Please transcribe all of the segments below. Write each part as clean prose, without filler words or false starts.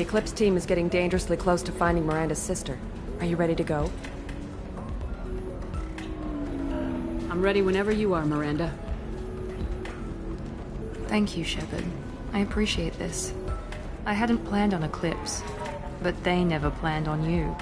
The Eclipse team is getting dangerously close to finding Miranda's sister. Are you ready to go? I'm ready whenever you are, Miranda. Thank you, Shepard. I appreciate this. I hadn't planned on Eclipse, but they never planned on you.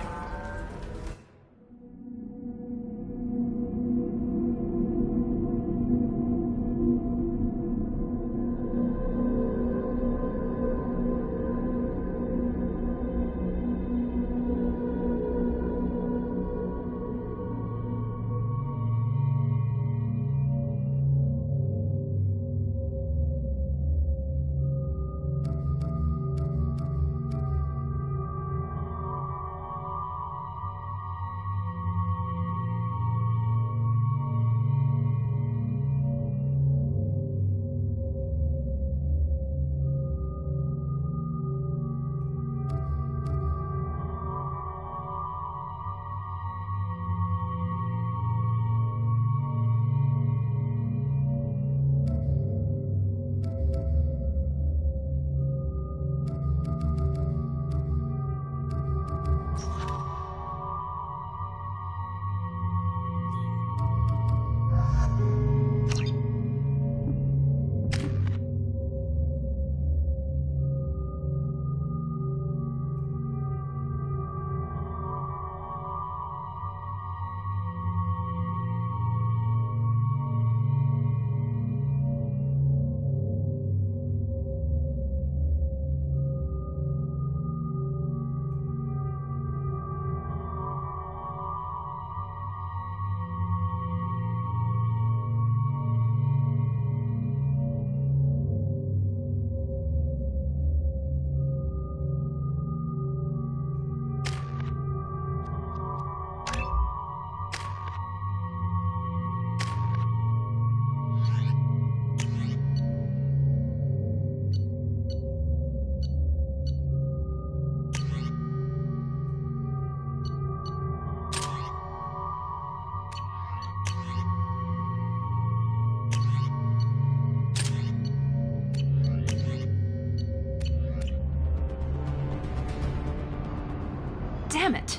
Damn it!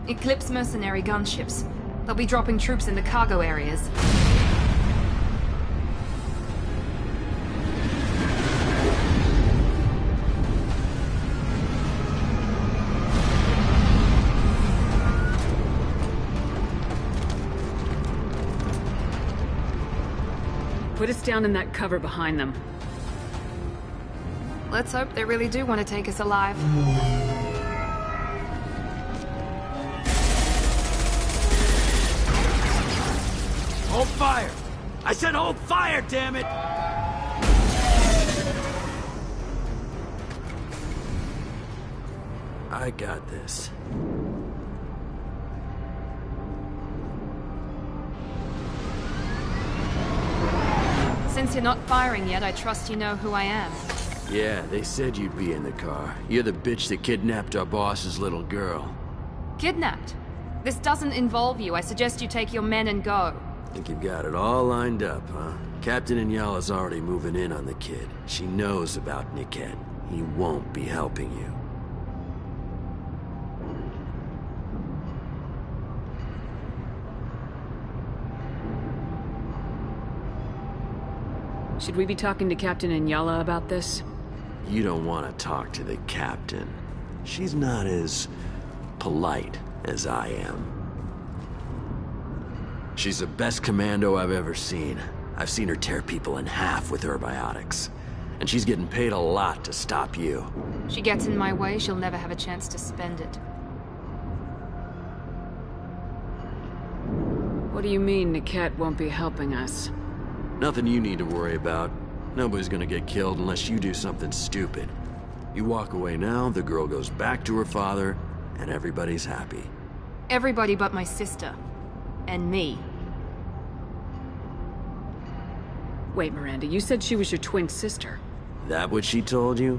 Eclipse mercenary gunships. They'll be dropping troops in the cargo areas. Put us down in that cover behind them. Let's hope they really do want to take us alive. Hold fire! I said hold fire, damn it! I got this. Since you're not firing yet, I trust you know who I am. Yeah, they said you'd be in the car. You're the bitch that kidnapped our boss's little girl. Kidnapped? This doesn't involve you. I suggest you take your men and go. Think you've got it all lined up, huh? Captain Inyala's already moving in on the kid. She knows about Niket. He won't be helping you. Should we be talking to Captain Inyala about this? You don't want to talk to the captain. She's not as polite as I am. She's the best commando I've ever seen. I've seen her tear people in half with her biotics. And she's getting paid a lot to stop you. She gets in my way, she'll never have a chance to spend it. What do you mean Niket won't be helping us? Nothing you need to worry about. Nobody's gonna get killed unless you do something stupid. You walk away now, the girl goes back to her father, and everybody's happy. Everybody but my sister. And me. Wait, Miranda, you said she was your twin sister. That what she told you?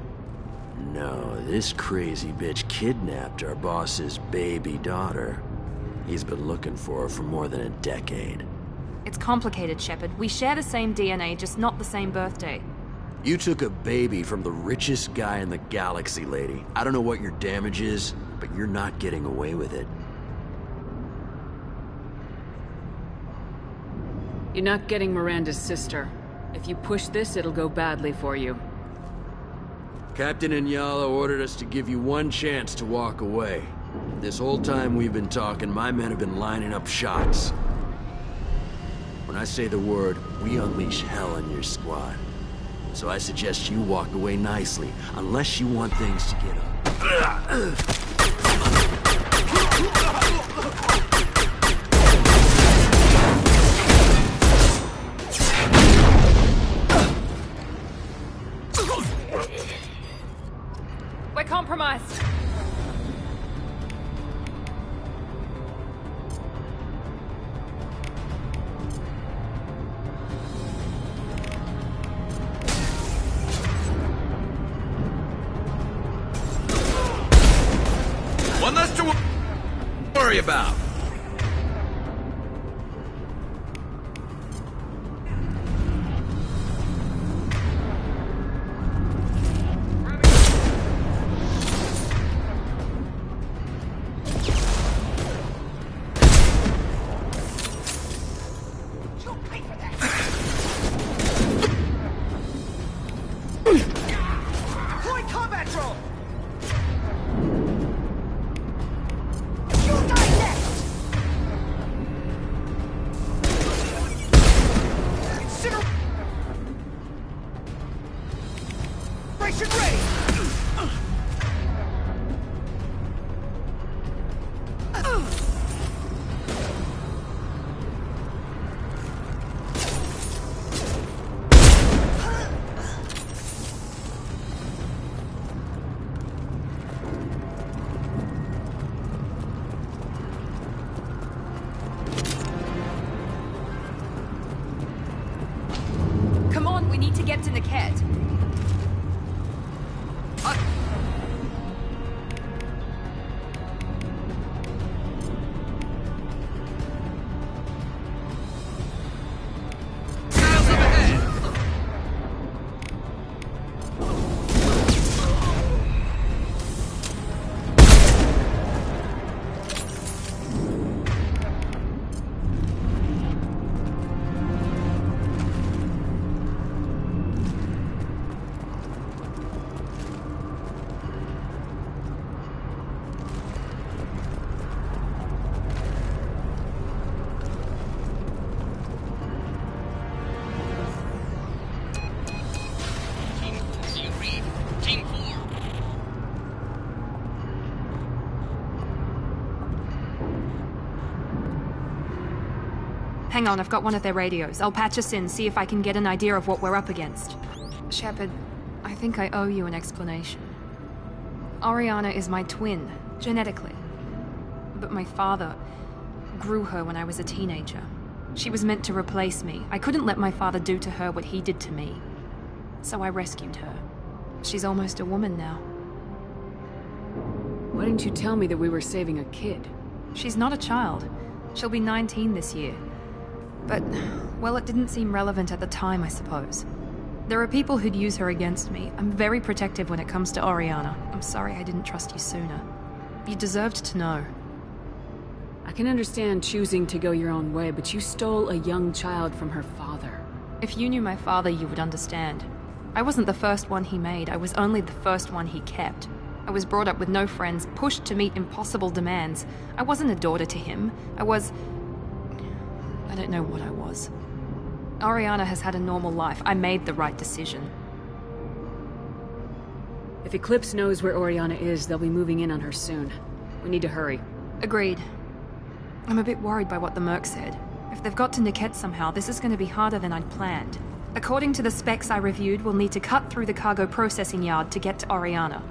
No, this crazy bitch kidnapped our boss's baby daughter. He's been looking for her for more than a decade. It's complicated, Shepard. We share the same DNA, just not the same birthday. You took a baby from the richest guy in the galaxy, lady. I don't know what your damage is, but you're not getting away with it. You're not getting Miranda's sister. If you push this, it'll go badly for you. Captain Inyala ordered us to give you one chance to walk away. This whole time we've been talking, my men have been lining up shots. When I say the word, we unleash hell on your squad. So I suggest you walk away nicely, unless you want things to get up. We're compromised. One less to worry about. We need to get to Niket. Hang on, I've got one of their radios. I'll patch us in, see if I can get an idea of what we're up against. Shepard, I think I owe you an explanation. Oriana is my twin, genetically. But my father grew her when I was a teenager. She was meant to replace me. I couldn't let my father do to her what he did to me. So I rescued her. She's almost a woman now. Why didn't you tell me that we were saving a kid? She's not a child. She'll be 19 this year. But, well, it didn't seem relevant at the time, I suppose. There are people who'd use her against me. I'm very protective when it comes to Oriana. I'm sorry I didn't trust you sooner. You deserved to know. I can understand choosing to go your own way, but you stole a young child from her father. If you knew my father, you would understand. I wasn't the first one he made. I was only the first one he kept. I was brought up with no friends, pushed to meet impossible demands. I wasn't a daughter to him. I don't know what I was. Oriana has had a normal life. I made the right decision. If Eclipse knows where Oriana is, they'll be moving in on her soon. We need to hurry. Agreed. I'm a bit worried by what the Merc said. If they've got to Niket somehow, this is going to be harder than I'd planned. According to the specs I reviewed, we'll need to cut through the cargo processing yard to get to Oriana.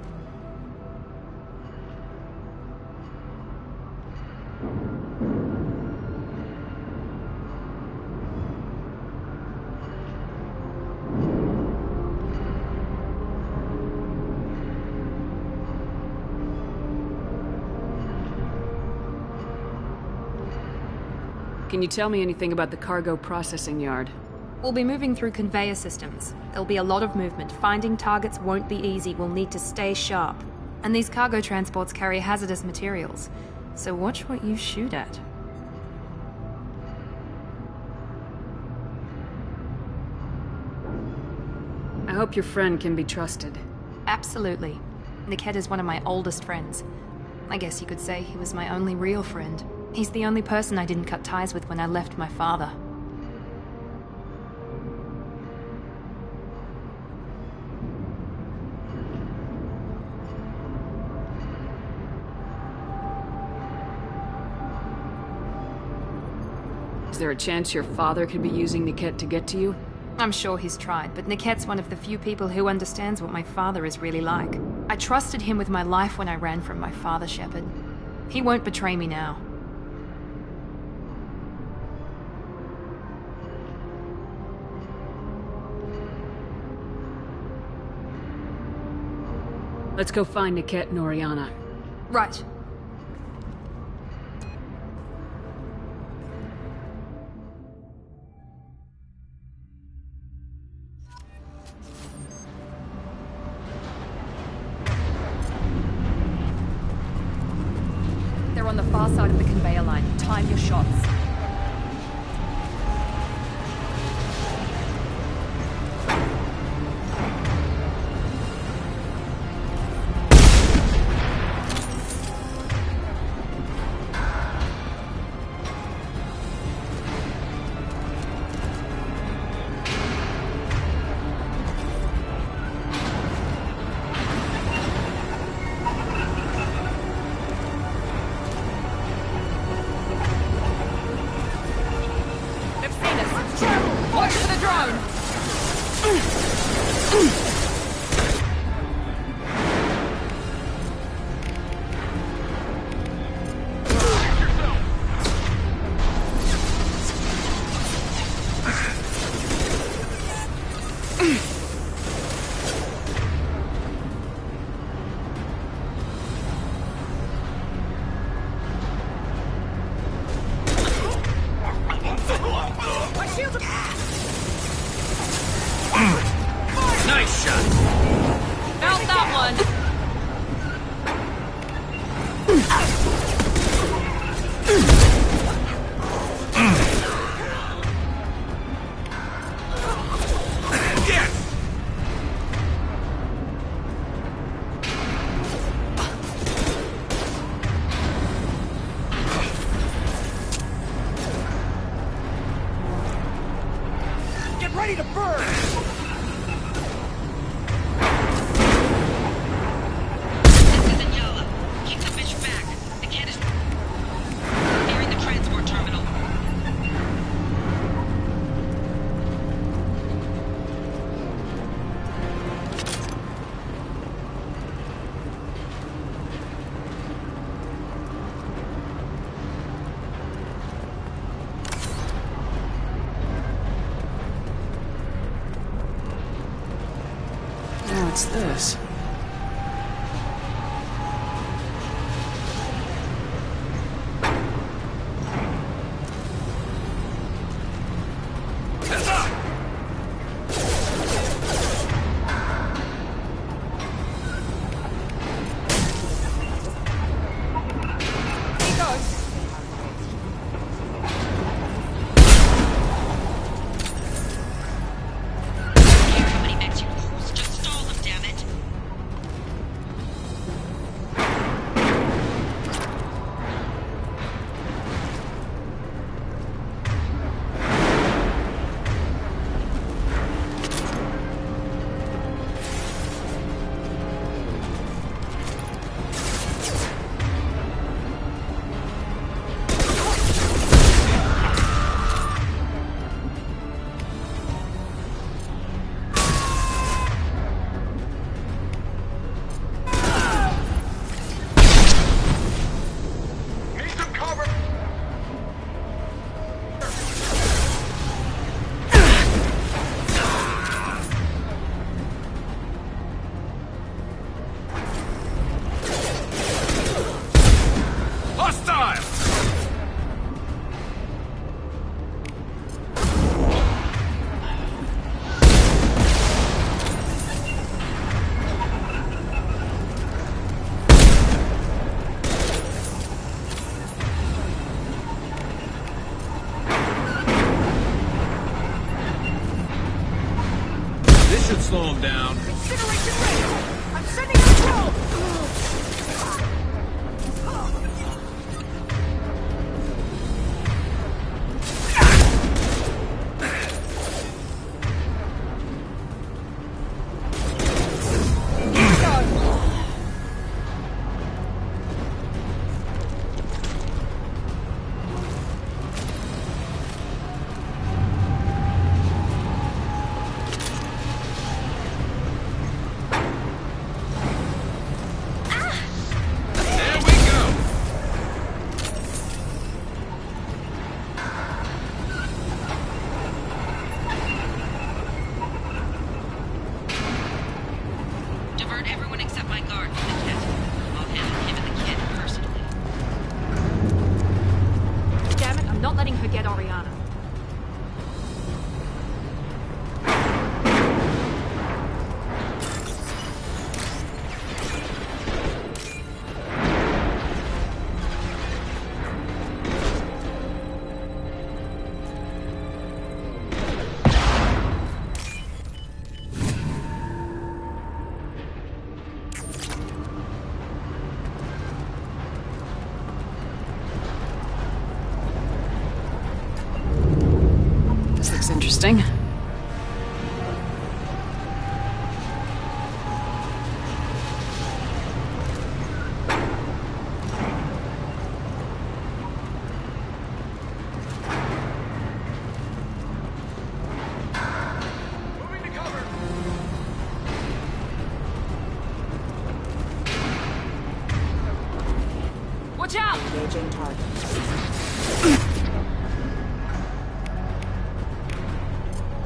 Can you tell me anything about the cargo processing yard? We'll be moving through conveyor systems. There'll be a lot of movement. Finding targets won't be easy. We'll need to stay sharp. And these cargo transports carry hazardous materials. So watch what you shoot at. I hope your friend can be trusted. Absolutely. Niket is one of my oldest friends. I guess you could say he was my only real friend. He's the only person I didn't cut ties with when I left my father. Is there a chance your father could be using Niket to get to you? I'm sure he's tried, but Niket's one of the few people who understands what my father is really like. I trusted him with my life when I ran from my father, Shepard. He won't betray me now. Let's go find Niket and Oriana. Right. They're on the far side of the conveyor line. Time your shots. Nice shot! Found that one! Get ready to burn! What's this? slow him down. Incineration ready! I'm sending out a drone! Divert everyone except my guard from the kit. I'll handle him and the kid personally. Damn it, I'm not letting her get Oriana. This looks interesting. Moving to cover! Watch out! Engaging target.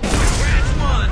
Scratch one!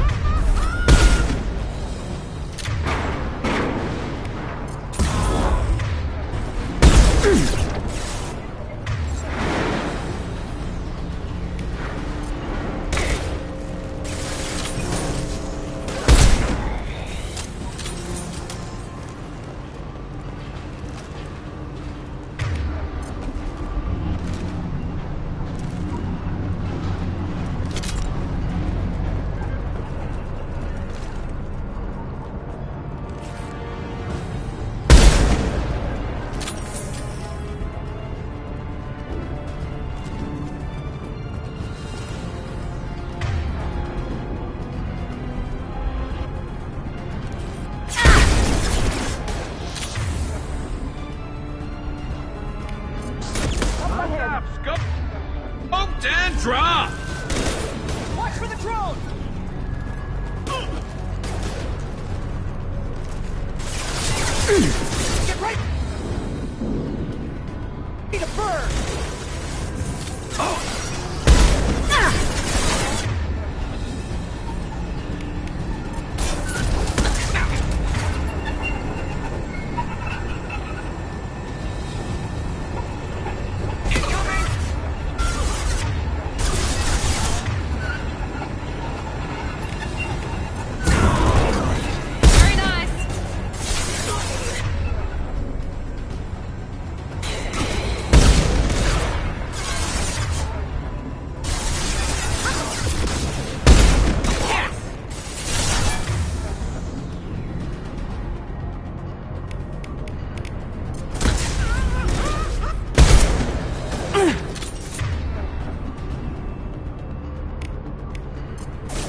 Scoped and drop! Watch for the drone! Get right! Need a burn! Very nice!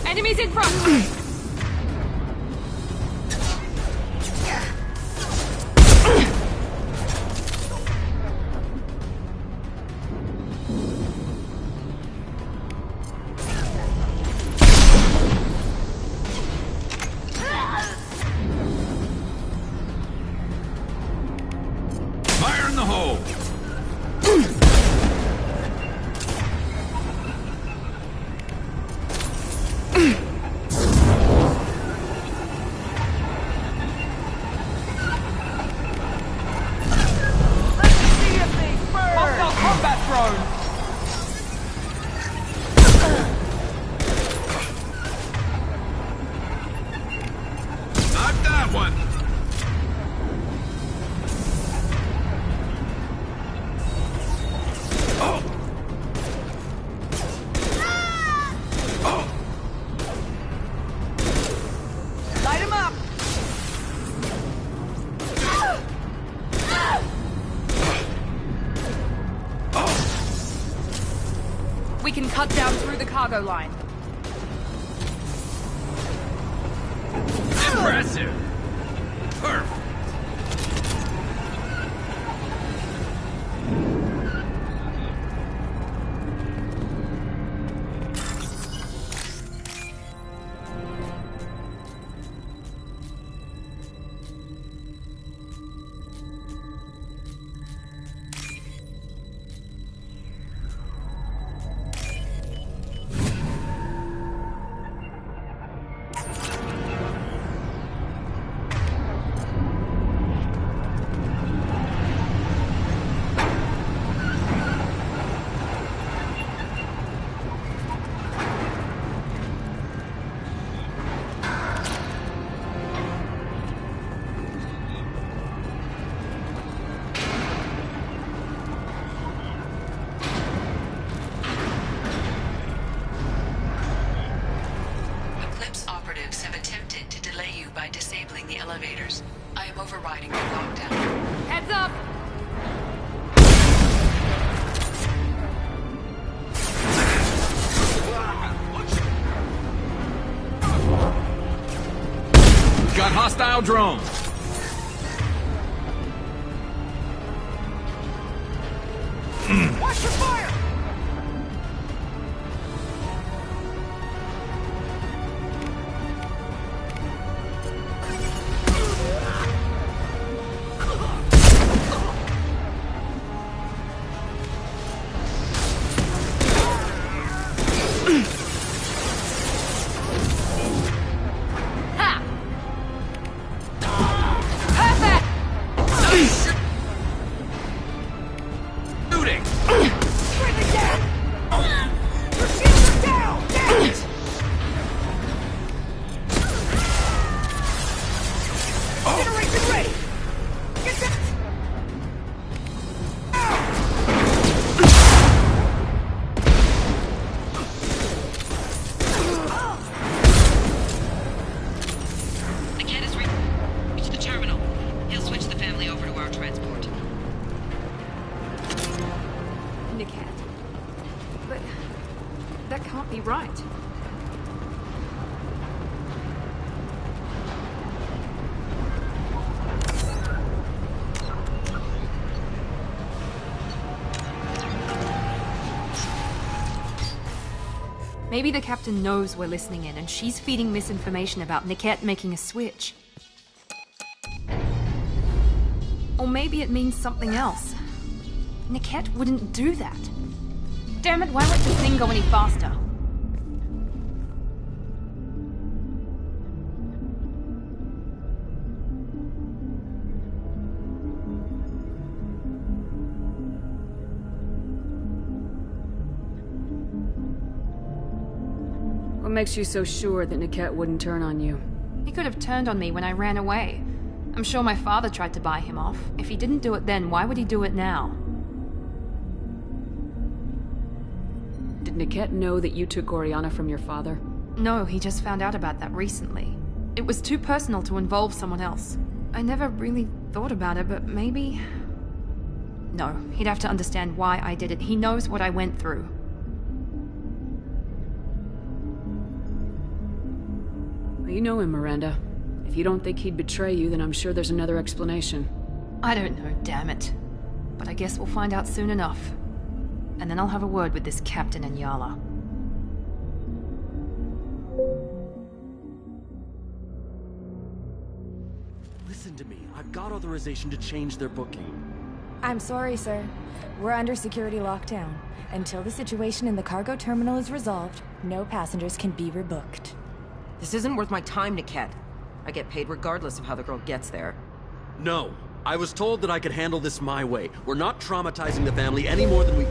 Enemies in front! Fire in the hole! We can cut down through the cargo line. Impressive! Perfect! Have attempted to delay you by disabling the elevators. I am overriding the lockdown. Heads up! Got hostile drones! Watch your fire! That can't be right. Maybe the captain knows we're listening in, and she's feeding misinformation about Niket making a switch. Or maybe it means something else. Niket wouldn't do that. Damn it, why won't this thing go any faster? What makes you so sure that Niket wouldn't turn on you? He could have turned on me when I ran away. I'm sure my father tried to buy him off. If he didn't do it then, why would he do it now? Did Niket know that you took Oriana from your father? No, he just found out about that recently. It was too personal to involve someone else. I never really thought about it, but maybe... No, he'd have to understand why I did it. He knows what I went through. Well, you know him, Miranda. If you don't think he'd betray you, then I'm sure there's another explanation. I don't know, damn it. But I guess we'll find out soon enough. And then I'll have a word with this captain and Yala. Listen to me. I've got authorization to change their booking. I'm sorry, sir. We're under security lockdown. Until the situation in the cargo terminal is resolved, no passengers can be rebooked. This isn't worth my time, Niket. I get paid regardless of how the girl gets there. No. I was told that I could handle this my way. We're not traumatizing the family any more than we...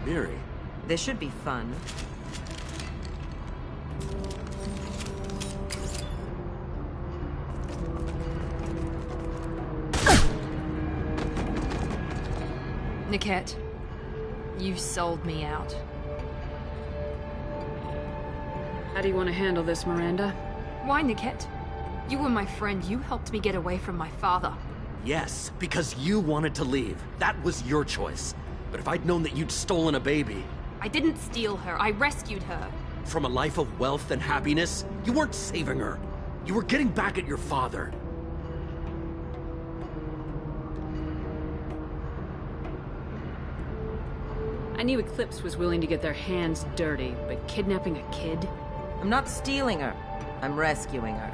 Miri. This should be fun. Niket, you sold me out. How do you want to handle this, Miranda? Why, Niket? You were my friend. You helped me get away from my father. Yes, because you wanted to leave. That was your choice. But if I'd known that you'd stolen a baby... I didn't steal her. I rescued her. From a life of wealth and happiness, you weren't saving her. You were getting back at your father. I knew Eclipse was willing to get their hands dirty, but kidnapping a kid? I'm not stealing her. I'm rescuing her.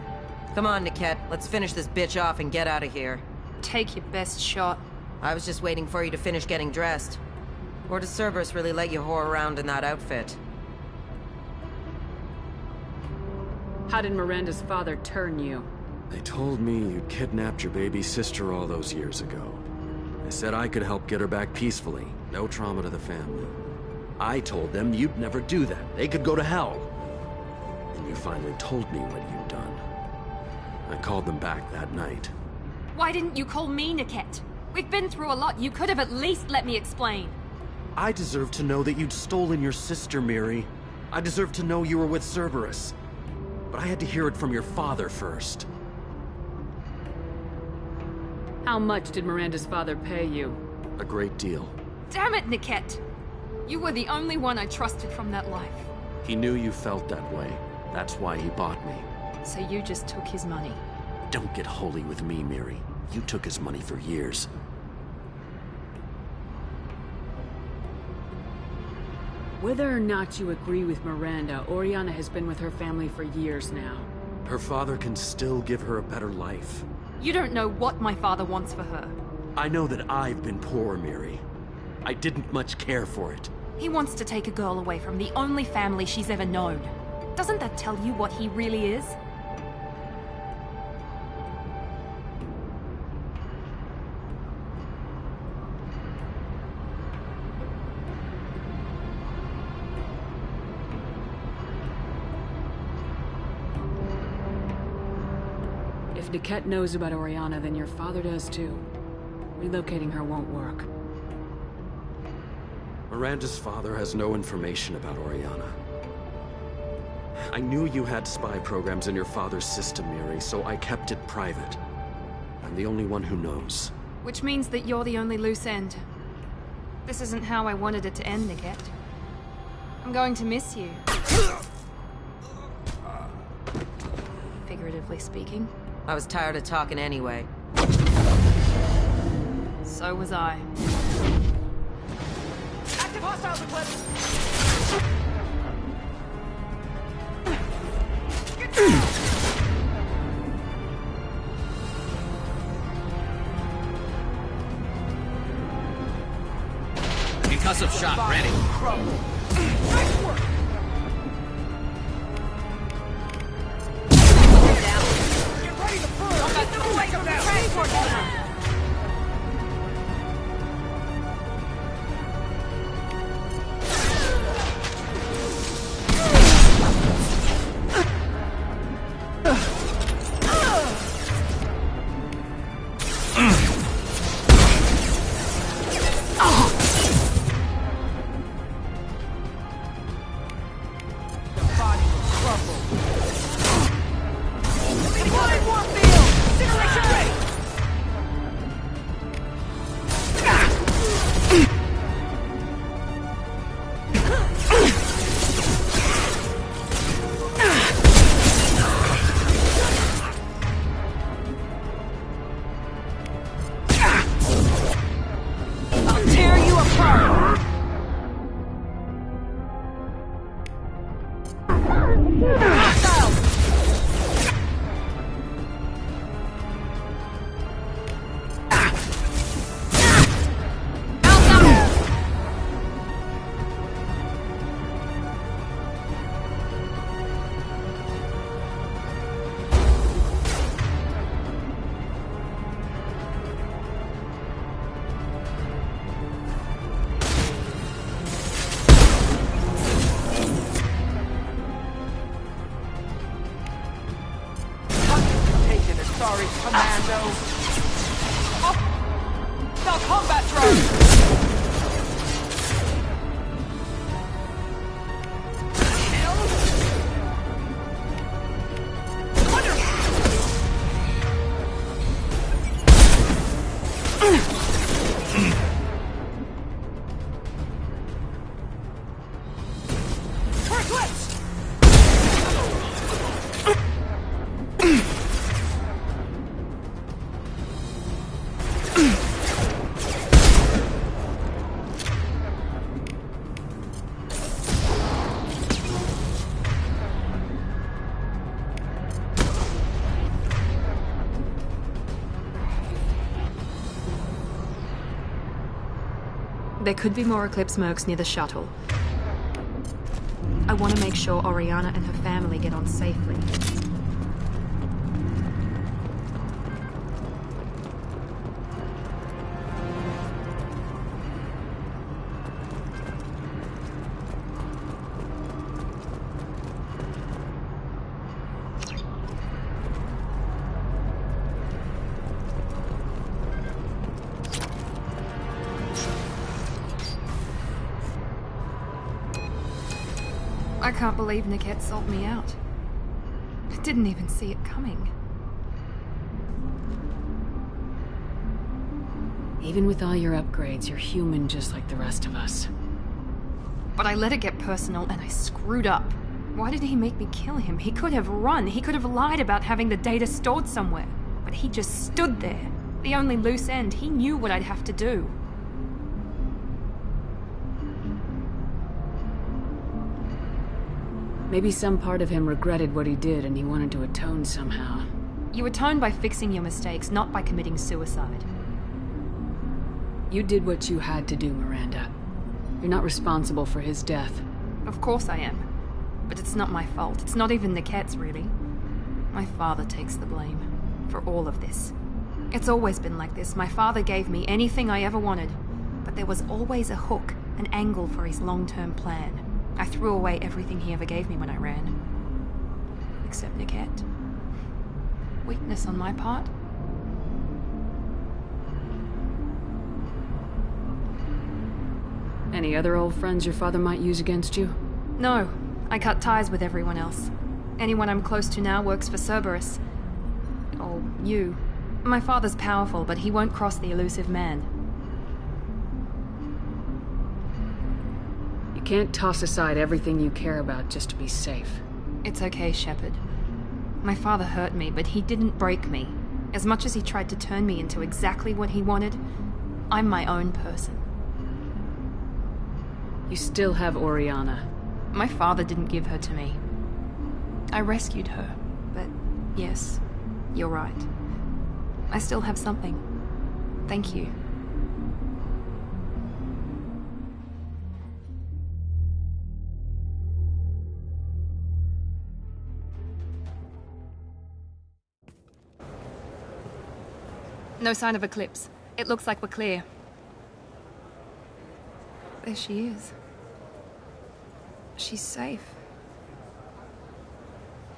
Come on, Niket. Let's finish this bitch off and get out of here. Take your best shot. I was just waiting for you to finish getting dressed. Or does Cerberus really let you whore around in that outfit? How did Miranda's father turn you? They told me you kidnapped your baby sister all those years ago. They said I could help get her back peacefully. No trauma to the family. I told them you'd never do that. They could go to hell. And you finally told me what you'd done. I called them back that night. Why didn't you call me, Niket? We've been through a lot. You could have at least let me explain. I deserve to know that you'd stolen your sister, Miri. I deserve to know you were with Cerberus. But I had to hear it from your father first. How much did Miranda's father pay you? A great deal. Damn it, Niket! You were the only one I trusted from that life. He knew you felt that way. That's why he bought me. So you just took his money. Don't get holy with me, Miri. You took his money for years. Whether or not you agree with Miranda, Oriana has been with her family for years now. Her father can still give her a better life. You don't know what my father wants for her. I know that I've been poor, Miri. I didn't much care for it. He wants to take a girl away from the only family she's ever known. Doesn't that tell you what he really is? If Niket knows about Oriana, then your father does too. Relocating her won't work. Miranda's father has no information about Oriana. I knew you had spy programs in your father's system, Miri, so I kept it private. I'm the only one who knows. Which means that you're the only loose end. This isn't how I wanted it to end, Niket. I'm going to miss you. Figuratively speaking. I was tired of talking anyway. So was I. Active hostiles, Eclipse! Get down! Concussive shot ready. Nice work! Get ready to burn! Take him down! Transport down! Sorry, Commando. Up! Now combat drone! There could be more Eclipse mercs near the shuttle. I want to make sure Oriana and her family get on safely. I can't believe Niket sold me out. I didn't even see it coming. Even with all your upgrades, you're human just like the rest of us. But I let it get personal and I screwed up. Why did he make me kill him? He could have run. He could have lied about having the data stored somewhere. But he just stood there. The only loose end. He knew what I'd have to do. Maybe some part of him regretted what he did and he wanted to atone somehow. You atone by fixing your mistakes, not by committing suicide. You did what you had to do, Miranda. You're not responsible for his death. Of course I am. But it's not my fault. It's not even Niket's, really. My father takes the blame for all of this. It's always been like this. My father gave me anything I ever wanted, but there was always a hook, an angle for his long-term plan. I threw away everything he ever gave me when I ran. Except Niket. Weakness on my part. Any other old friends your father might use against you? No. I cut ties with everyone else. Anyone I'm close to now works for Cerberus. Or you. My father's powerful, but he won't cross the elusive man. You can't toss aside everything you care about just to be safe. It's okay, Shepard. My father hurt me, but he didn't break me. As much as he tried to turn me into exactly what he wanted, I'm my own person. You still have Oriana. My father didn't give her to me. I rescued her, but yes, you're right. I still have something. Thank you. No sign of Eclipse. It looks like we're clear. There she is. She's safe.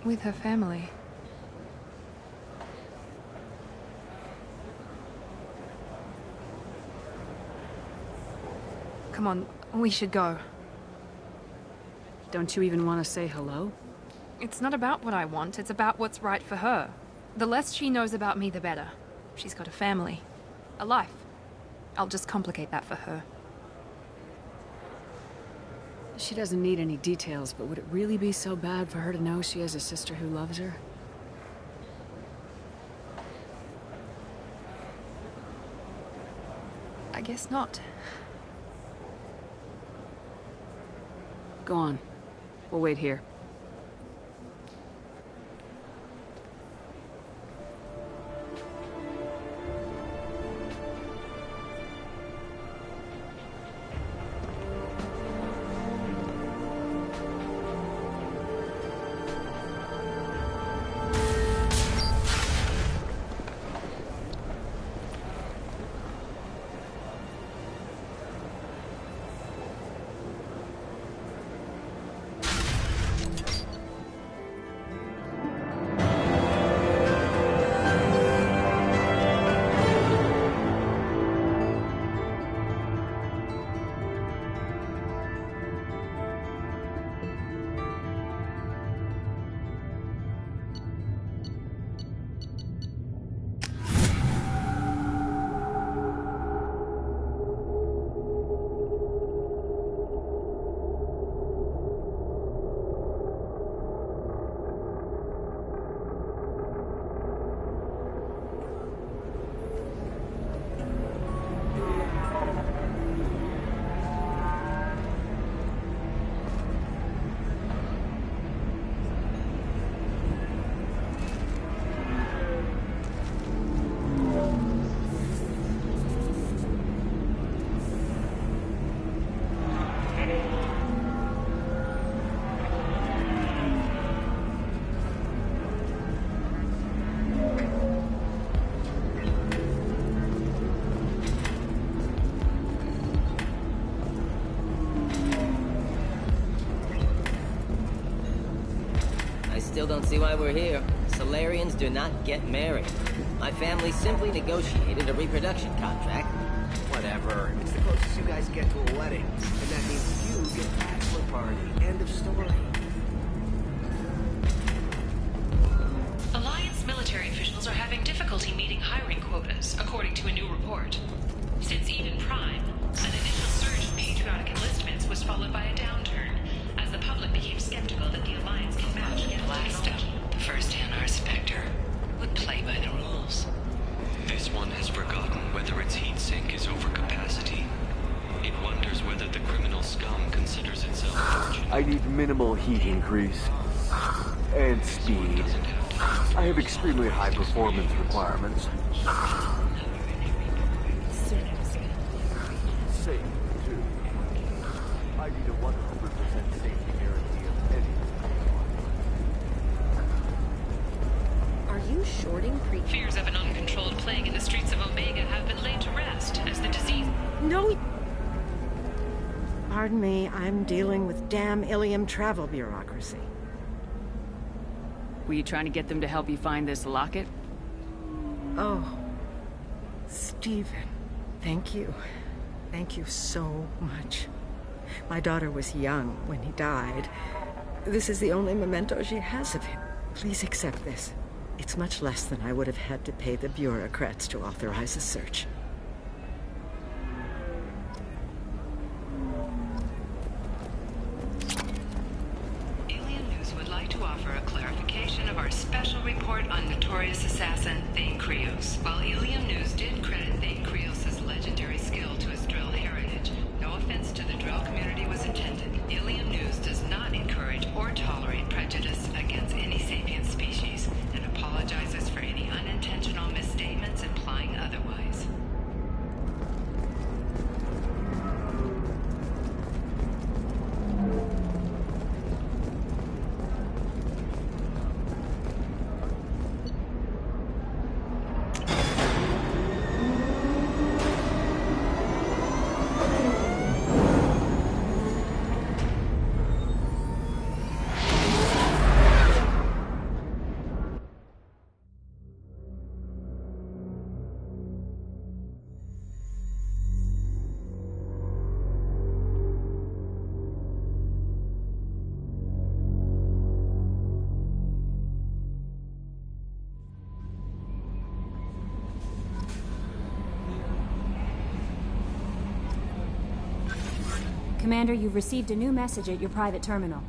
With her family. Come on, we should go. Don't you even want to say hello? It's not about what I want, it's about what's right for her. The less she knows about me, the better. She's got a family. A life. I'll just complicate that for her. She doesn't need any details, but would it really be so bad for her to know she has a sister who loves her? I guess not. Go on. We'll wait here. don't see why we're here. Solarians do not get married. My family simply negotiated a reproduction contract. Whatever. It's the closest you guys get to a wedding. And that means you get bachelor party. End of story. Alliance military officials are having difficulty meeting hiring quotas, according to a new report. Since Eden Prime, an initial surge in patriotic enlistments was followed by a downturn, as the public became skeptical that the Alliance can match the Galactic. The first-hand Art Spectre would play by the rules. This one has forgotten whether its heat sink is over capacity. It wonders whether the criminal scum considers itself fortunate. I need minimal heat increase. And speed. I have extremely high performance requirements. Safe, too. I need a 100% safety guarantee of any. Are you shorting Fears of an uncontrolled plague in the streets of Omega have been laid to rest as the disease... No! Pardon me, I'm dealing with damn Ilium travel bureaucracy. Were you trying to get them to help you find this locket? Oh, Stephen, thank you. Thank you so much. My daughter was young when he died. This is the only memento she has of him. Please accept this. It's much less than I would have had to pay the bureaucrats to authorize a search. Alien News would like to offer a clarification of our special report on notorious assassin Thane Krios. While Alien News did credit Thane Krios' legendary skill to his drill heritage, no offense to the drill community was intended. Alien News does not encourage or tolerate prejudice against any sapient species and apologizes for any unintentional misstatements implying otherwise. Commander, you've received a new message at your private terminal.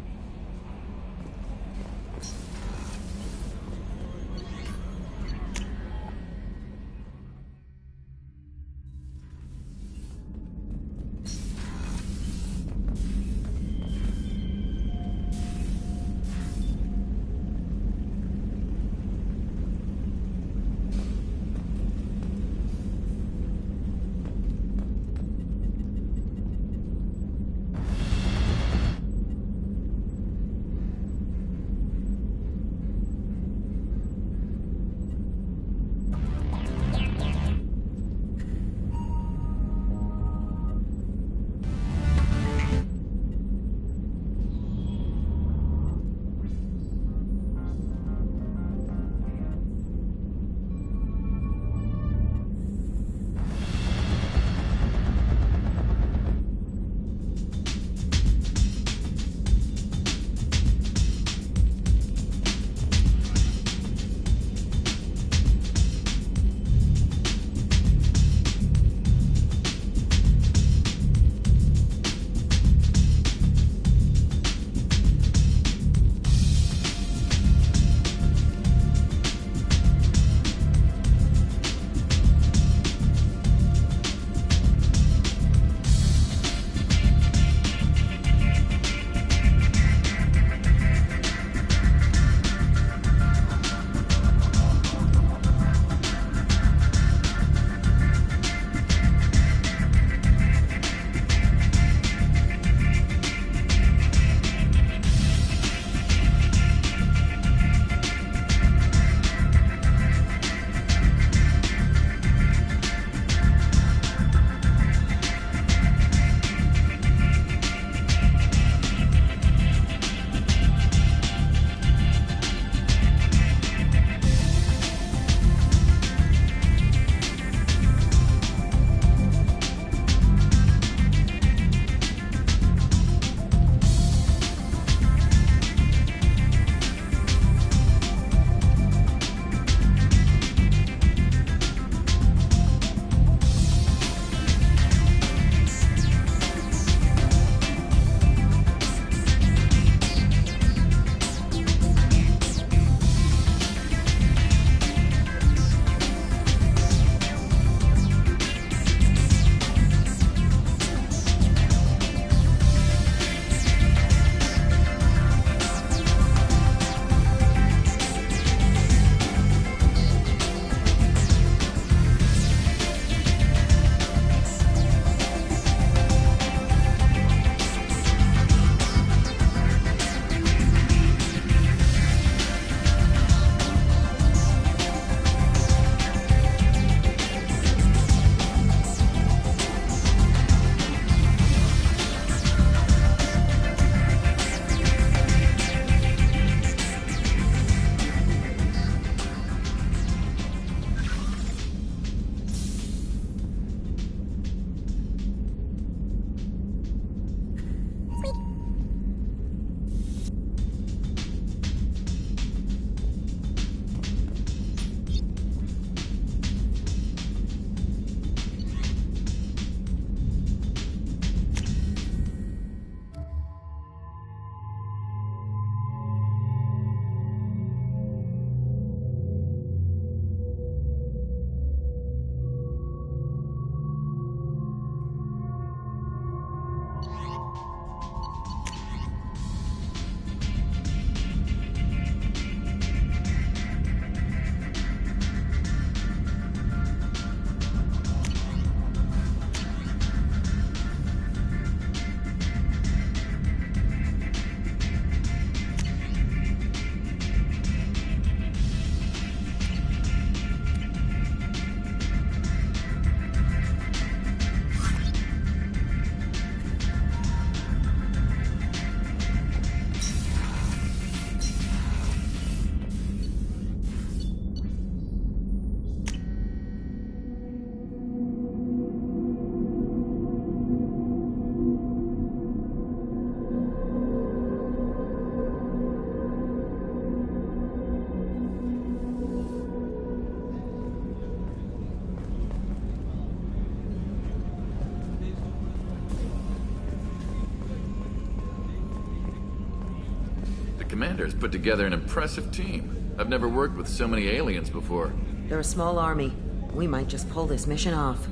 Commander's put together an impressive team. I've never worked with so many aliens before. They're a small army. We might just pull this mission off.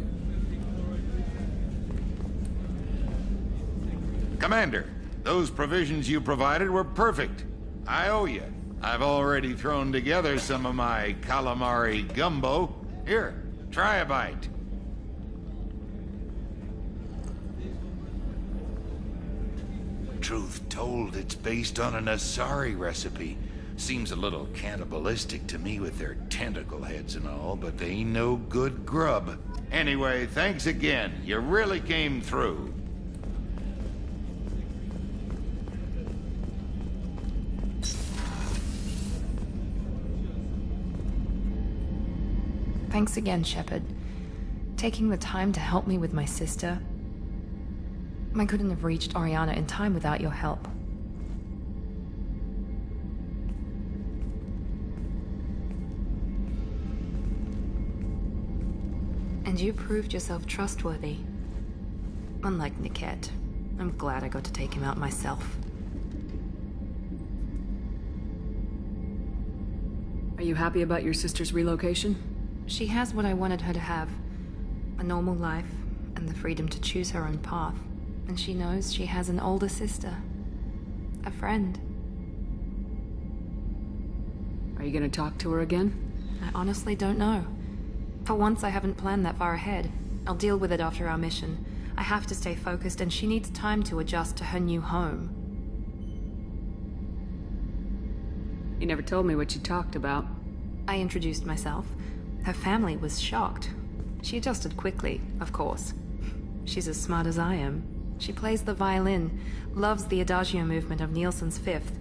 Commander, those provisions you provided were perfect. I owe you. I've already thrown together some of my calamari gumbo. Here, try a bite. Truth told, it's based on an Asari recipe. Seems a little cannibalistic to me with their tentacle heads and all, but they ain't no good grub. Anyway, thanks again. You really came through. Thanks again, Shepard. Taking the time to help me with my sister. I couldn't have reached Oriana in time without your help. And you proved yourself trustworthy. Unlike Niket, I'm glad I got to take him out myself. Are you happy about your sister's relocation? She has what I wanted her to have. A normal life, and the freedom to choose her own path. And she knows she has an older sister. A friend. Are you gonna talk to her again? I honestly don't know. For once, I haven't planned that far ahead. I'll deal with it after our mission. I have to stay focused, and she needs time to adjust to her new home. You never told me what you talked about. I introduced myself. Her family was shocked. She adjusted quickly, of course. She's as smart as I am. She plays the violin, loves the adagio movement of Nielsen's Fifth,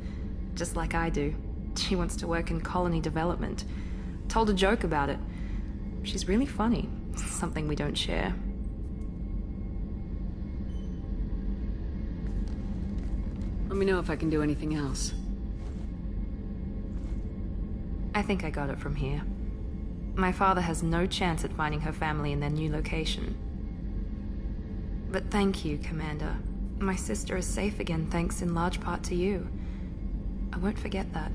just like I do. She wants to work in colony development. Told a joke about it. She's really funny, something we don't share. Let me know if I can do anything else. I think I got it from here. My father has no chance at finding her family in their new location. But thank you, Commander. My sister is safe again thanks in large part to you. I won't forget that.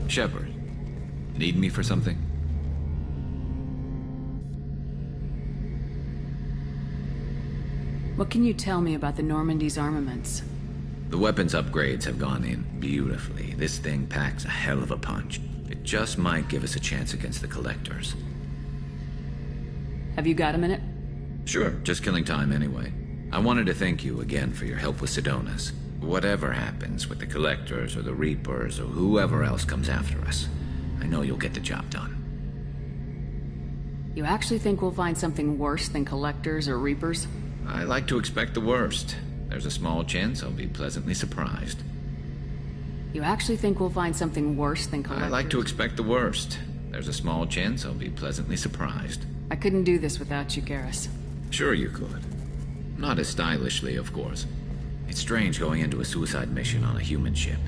Shepard, need me for something? What can you tell me about the Normandy's armaments? The weapons upgrades have gone in beautifully. This thing packs a hell of a punch. It just might give us a chance against the Collectors. Have you got a minute? Sure, just killing time anyway. I wanted to thank you again for your help with Sidonis. Whatever happens with the Collectors or the Reapers or whoever else comes after us, I know you'll get the job done. You actually think we'll find something worse than Collectors or Reapers? I like to expect the worst. There's a small chance I'll be pleasantly surprised. You actually think we'll find something worse than Collectors? I like to expect the worst. There's a small chance I'll be pleasantly surprised. I couldn't do this without you, Garrus. Sure you could. Not as stylishly, of course. It's strange going into a suicide mission on a human ship.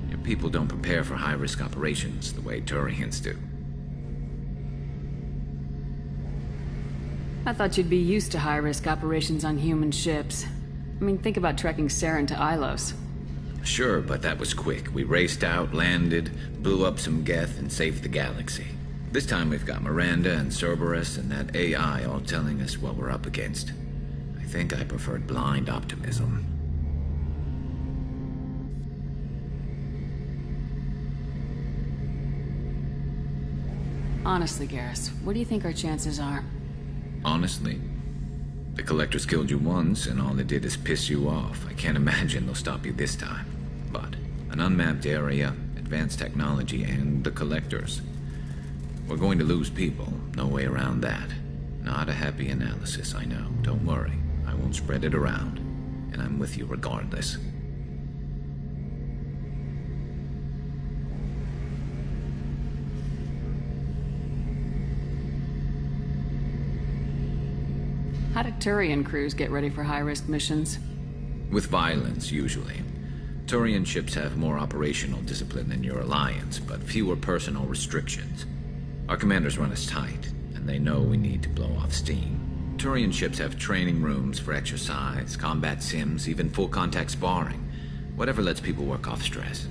Your people don't prepare for high-risk operations the way Turians do. I thought you'd be used to high-risk operations on human ships. I mean, think about trekking Saren to Ilos. Sure, but that was quick. We raced out, landed, blew up some Geth, and saved the galaxy. This time we've got Miranda and Cerberus and that AI all telling us what we're up against. I think I preferred blind optimism. Honestly, Garrus, what do you think our chances are? Honestly, the Collectors killed you once, and all they did is piss you off. I can't imagine they'll stop you this time. But an unmapped area, advanced technology, and the Collectors. We're going to lose people, no way around that. Not a happy analysis, I know. Don't worry, I won't spread it around. And I'm with you regardless. How do Turian crews get ready for high-risk missions? With violence, usually. Turian ships have more operational discipline than your alliance, but fewer personal restrictions. Our commanders run us tight, and they know we need to blow off steam. Turian ships have training rooms for exercise, combat sims, even full-contact sparring. Whatever lets people work off stress.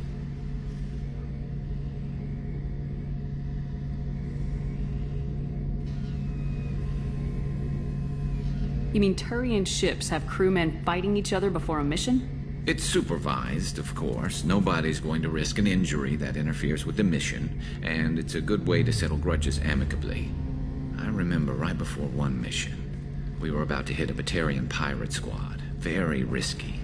You mean Turian ships have crewmen fighting each other before a mission? It's supervised, of course. Nobody's going to risk an injury that interferes with the mission, and it's a good way to settle grudges amicably. I remember right before one mission, we were about to hit a Batarian pirate squad. Very risky.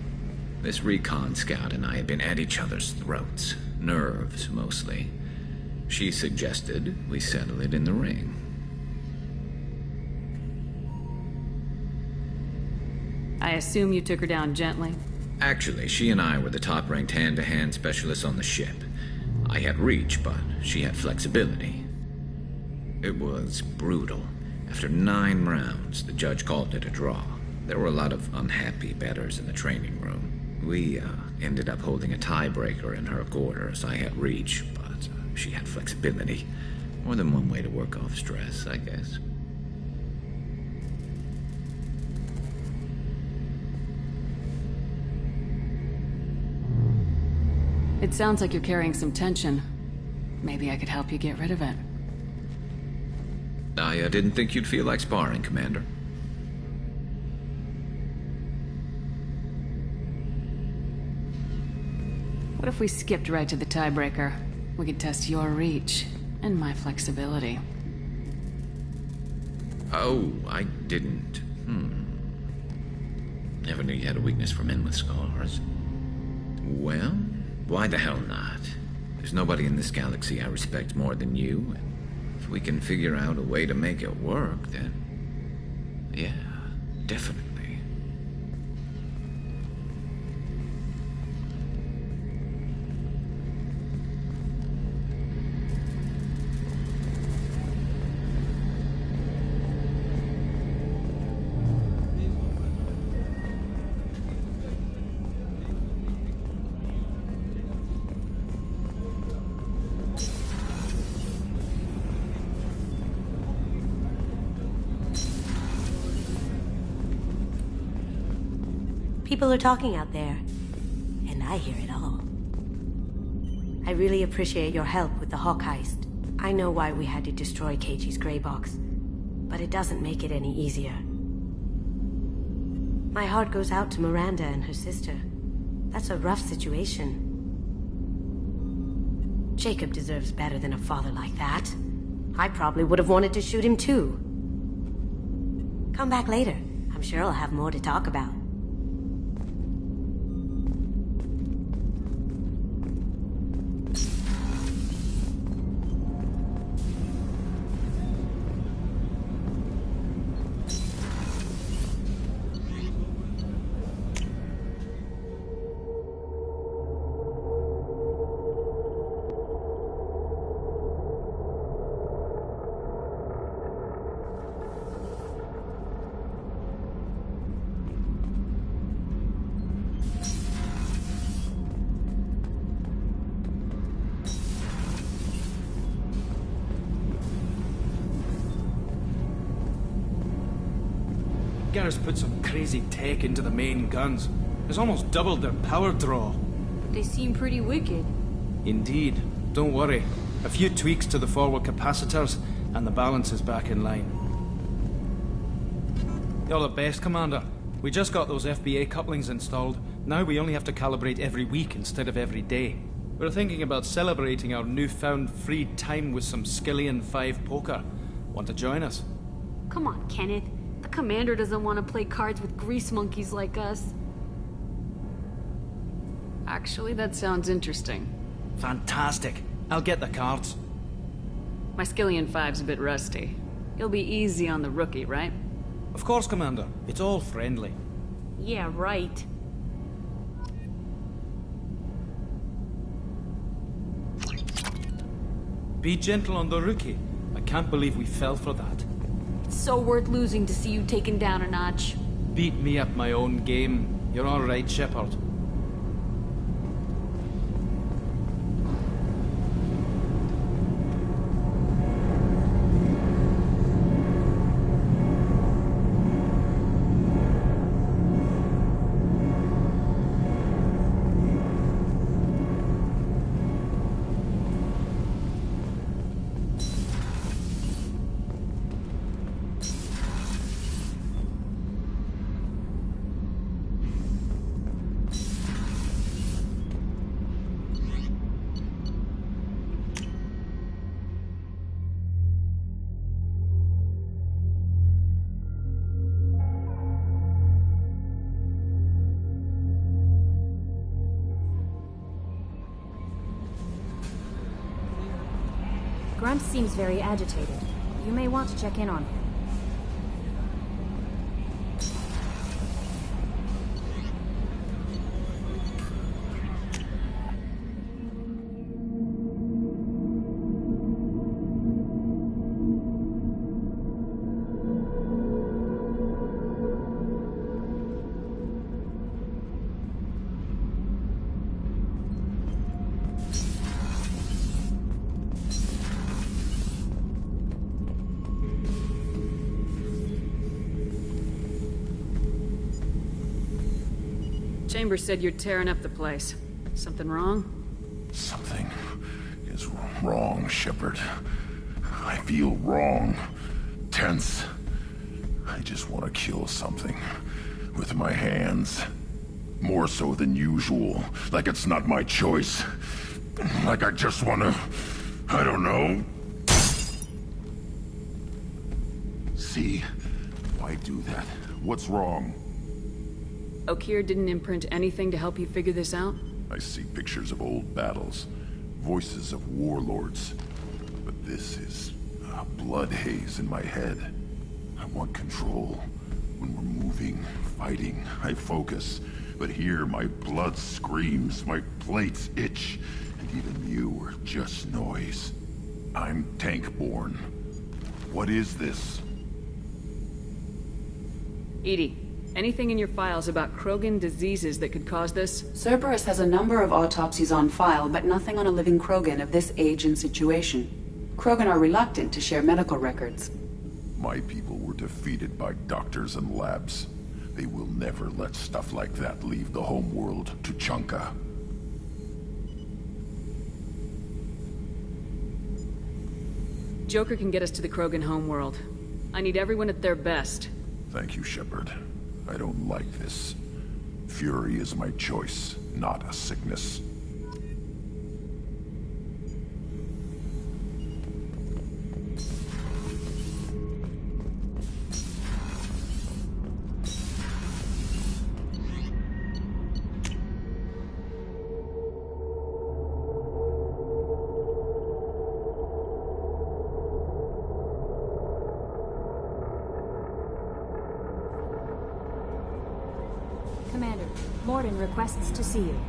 This recon scout and I had been at each other's throats. Nerves, mostly. She suggested we settle it in the ring. I assume you took her down gently? Actually, she and I were the top-ranked hand-to-hand specialists on the ship. I had reach, but she had flexibility. It was brutal. After 9 rounds, the judge called it a draw. There were a lot of unhappy bettors in the training room. We ended up holding a tiebreaker in her quarters. I had reach, but she had flexibility. More than one way to work off stress, I guess. It sounds like you're carrying some tension. Maybe I could help you get rid of it. I didn't think you'd feel like sparring, Commander. What if we skipped right to the tiebreaker? We could test your reach and my flexibility. Oh, I didn't. Never knew you had a weakness for men with scars. Well, why the hell not? There's nobody in this galaxy I respect more than you. If we can figure out a way to make it work, then... yeah, definitely. People are talking out there, and I hear it all. I really appreciate your help with the Hawk heist. I know why we had to destroy Keiichi's gray box, but it doesn't make it any easier. My heart goes out to Miranda and her sister. That's a rough situation. Jacob deserves better than a father like that. I probably would have wanted to shoot him too. Come back later. I'm sure I'll have more to talk about. Garrus put some crazy tech into the main guns. It's almost doubled their power draw. They seem pretty wicked. Indeed. Don't worry. A few tweaks to the forward capacitors, and the balance is back in line. You're the best, Commander. We just got those FBA couplings installed. Now we only have to calibrate every week instead of every day. We're thinking about celebrating our newfound free time with some Skillian 5 poker. Want to join us? Come on, Kenneth. The commander doesn't want to play cards with grease monkeys like us. Actually, that sounds interesting. Fantastic. I'll get the cards. My Skillian 5's a bit rusty. You'll be easy on the rookie, right? Of course, Commander. It's all friendly. Yeah, right. Be gentle on the rookie. I can't believe we fell for that. It's so worth losing to see you taken down a notch. Beat me at my own game. You're all right, Shepard. Grunt seems very agitated. You may want to check in on him. Chambers said you're tearing up the place. Something wrong? Something is wrong, Shepard. I feel wrong. Tense. I just want to kill something. With my hands. More so than usual. Like it's not my choice. Like I just want to... I don't know. See? Why do that? What's wrong? Okeer didn't imprint anything to help you figure this out? I see pictures of old battles, voices of warlords. But this is a blood haze in my head. I want control. When we're moving, fighting, I focus. But here, my blood screams, my plates itch, and even you are just noise. I'm tank-born. What is this? Edie. Anything in your files about Krogan diseases that could cause this? Cerberus has a number of autopsies on file, but nothing on a living Krogan of this age and situation. Krogan are reluctant to share medical records. My people were defeated by doctors and labs. They will never let stuff like that leave the homeworld to Chunka. Joker can get us to the Krogan homeworld. I need everyone at their best. Thank you, Shepard. I don't like this. Fury is my choice, not a sickness. Commander, Morden requests to see you.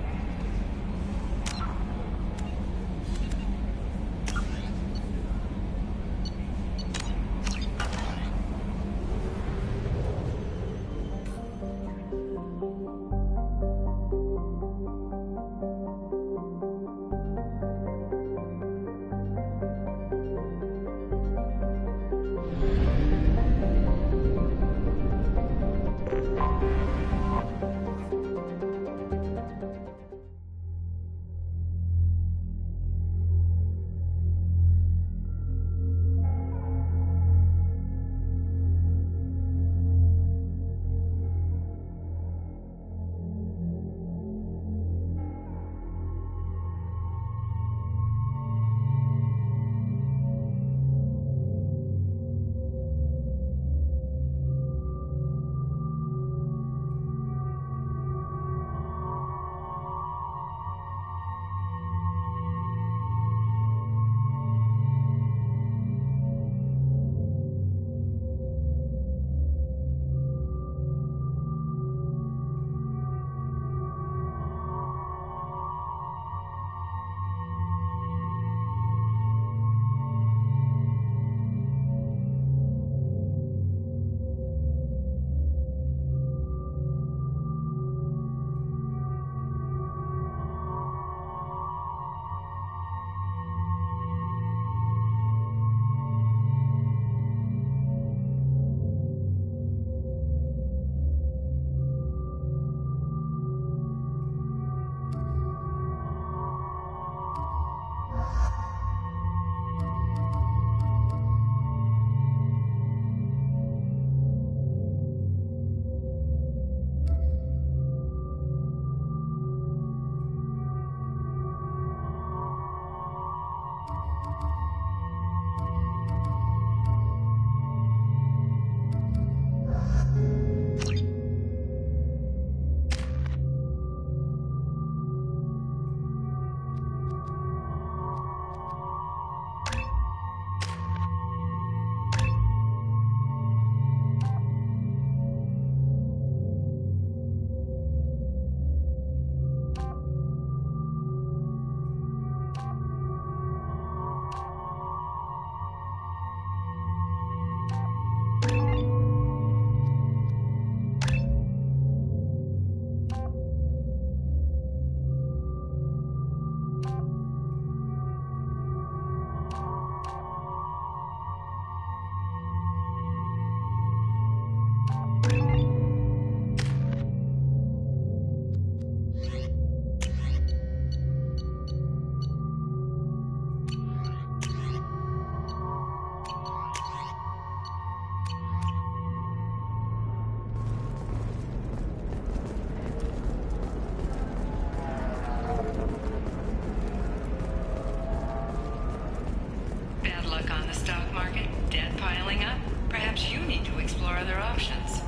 stock market, debt piling up? Perhaps you need to explore other options.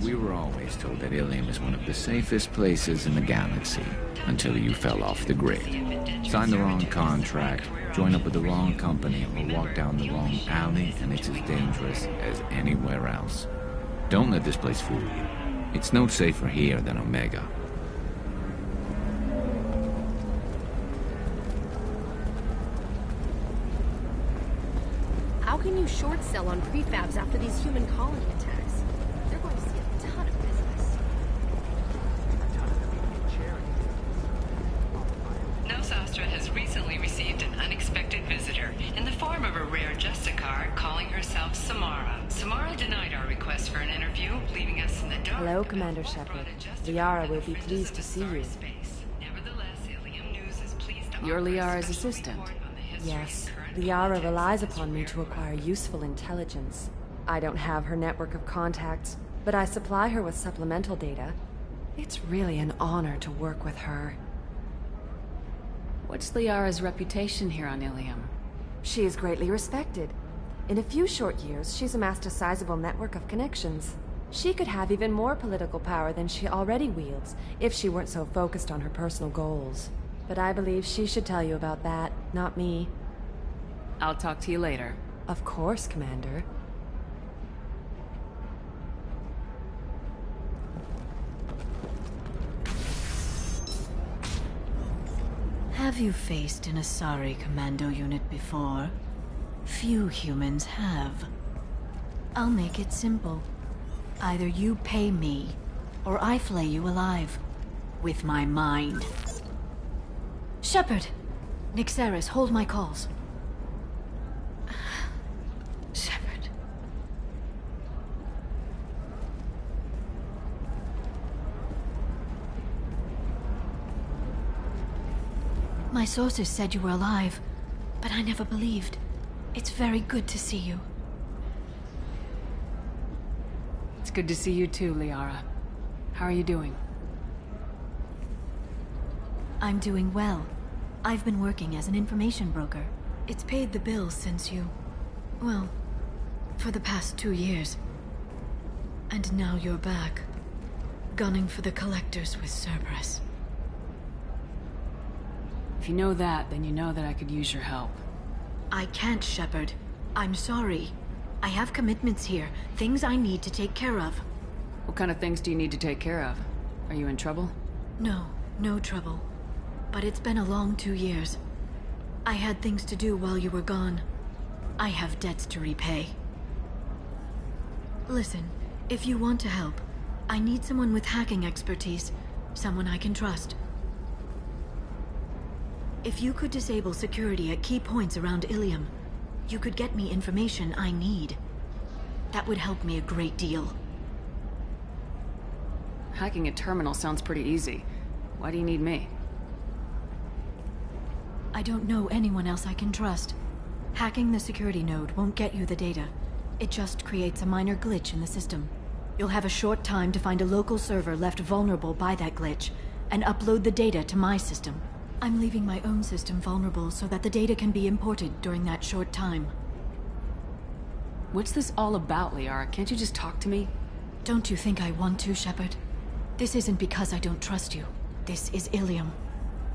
We were always told that Ilium is one of the safest places in the galaxy, until you fell off the grid. Sign the wrong contract, join up with the wrong company, or walk down the wrong alley, and it's as dangerous as anywhere else. Don't let this place fool you. It's no safer here than Omega. How can you short sell on prefabs after these human colony attacks? They're going to see a ton of business. Nosastra has recently received an unexpected visitor in the form of a rare Justicar calling herself Samara. Samara denied our request for an interview, leaving us in the dark. Hello, Commander Shepard. Liara will be pleased to see you. You're Liara's assistant. Yes. Liara relies upon me to acquire useful intelligence. I don't have her network of contacts, but I supply her with supplemental data. It's really an honor to work with her. What's Liara's reputation here on Ilium? She is greatly respected. In a few short years, she's amassed a sizable network of connections. She could have even more political power than she already wields, if she weren't so focused on her personal goals. But I believe she should tell you about that, not me. I'll talk to you later. Of course, Commander. Have you faced an Asari commando unit before? Few humans have. I'll make it simple. Either you pay me, or I flay you alive. With my mind. Shepard! Nixeris, hold my calls. Shepard. My sources said you were alive, but I never believed. It's very good to see you. It's good to see you too, Liara. How are you doing? I'm doing well. I've been working as an information broker. It's paid the bills since you... well, for the past 2 years. And now you're back, gunning for the Collectors with Cerberus. If you know that, then you know that I could use your help. I can't, Shepard. I'm sorry. I have commitments here, things I need to take care of. What kind of things do you need to take care of? Are you in trouble? No, no trouble. But it's been a long 2 years. I had things to do while you were gone. I have debts to repay. Listen, if you want to help, I need someone with hacking expertise. Someone I can trust. If you could disable security at key points around Ilium, you could get me information I need. That would help me a great deal. Hacking a terminal sounds pretty easy. Why do you need me? I don't know anyone else I can trust. Hacking the security node won't get you the data. It just creates a minor glitch in the system. You'll have a short time to find a local server left vulnerable by that glitch, and upload the data to my system. I'm leaving my own system vulnerable so that the data can be imported during that short time. What's this all about, Liara? Can't you just talk to me? Don't you think I want to, Shepard? This isn't because I don't trust you. This is Ilium.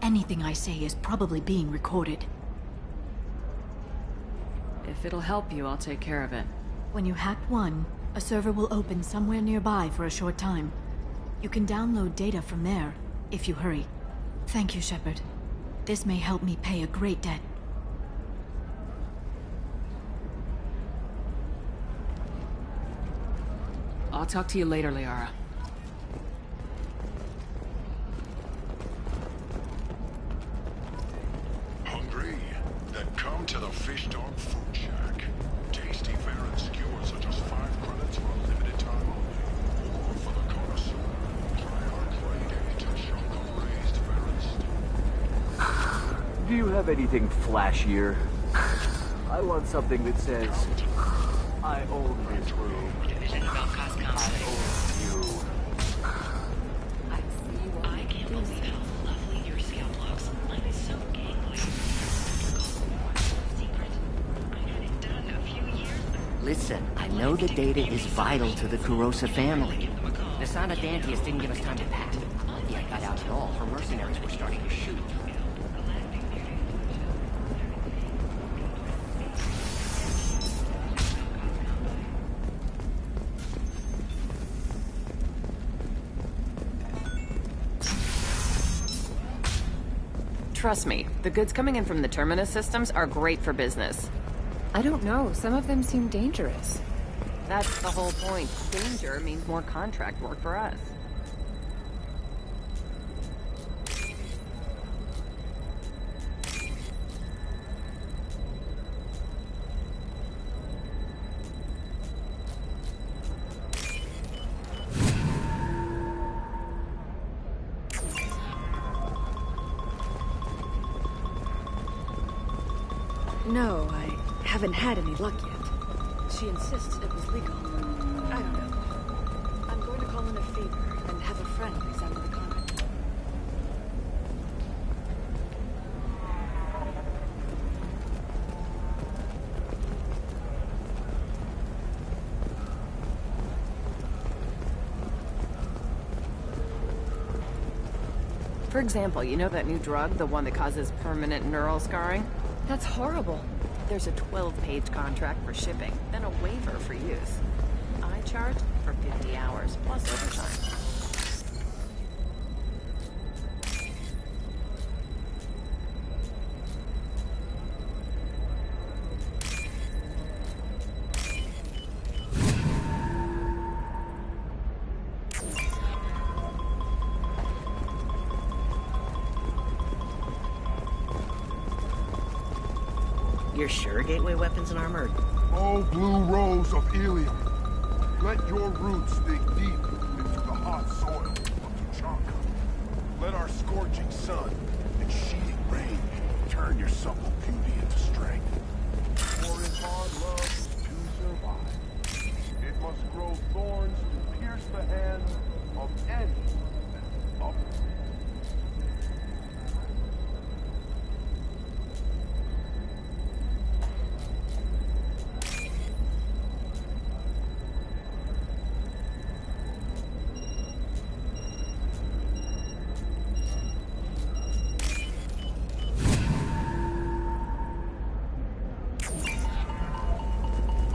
Anything I say is probably being recorded. If it'll help you, I'll take care of it. When you hack one, a server will open somewhere nearby for a short time. You can download data from there, if you hurry. Thank you, Shepard. This may help me pay a great debt. I'll talk to you later, Liara. Hungry? Then come to the Fish Dog Food Shack. Tasty fare and skewers are just 5 credits for a limited time only. Or for the connoisseur, try our clay-dated choco-raised fare and Do you have anything flashier? I want something that says, I own this room. I own you. I can't believe how lovely your scalp looks. I'm so gangly. Listen, I know the data is vital to the Kurosa family. The Sana Dantius didn't give us time to pack. If I got out at all, her mercenaries were starting to shoot. Trust me, the goods coming in from the Terminus systems are great for business. I don't know. Some of them seem dangerous. That's the whole point. Danger means more contract work for us. No, I haven't had any luck yet. She insists it was legal. I don't know. I'm going to call in a favor and have a friend examine the contract. For example, you know that new drug, the one that causes permanent neural scarring? That's horrible. There's a 12-page contract for shipping, then a waiver for use. I charge for 50 hours, plus overtime. You're sure gateway weapons and armor? Oh, blue rose of Ilium, let your roots dig deep into the hot soil of Tuchanka. Let our scorching sun and sheeting rain turn your supple beauty into strength. For if hard love is to survive, it must grow thorns to pierce the hands of any that love it.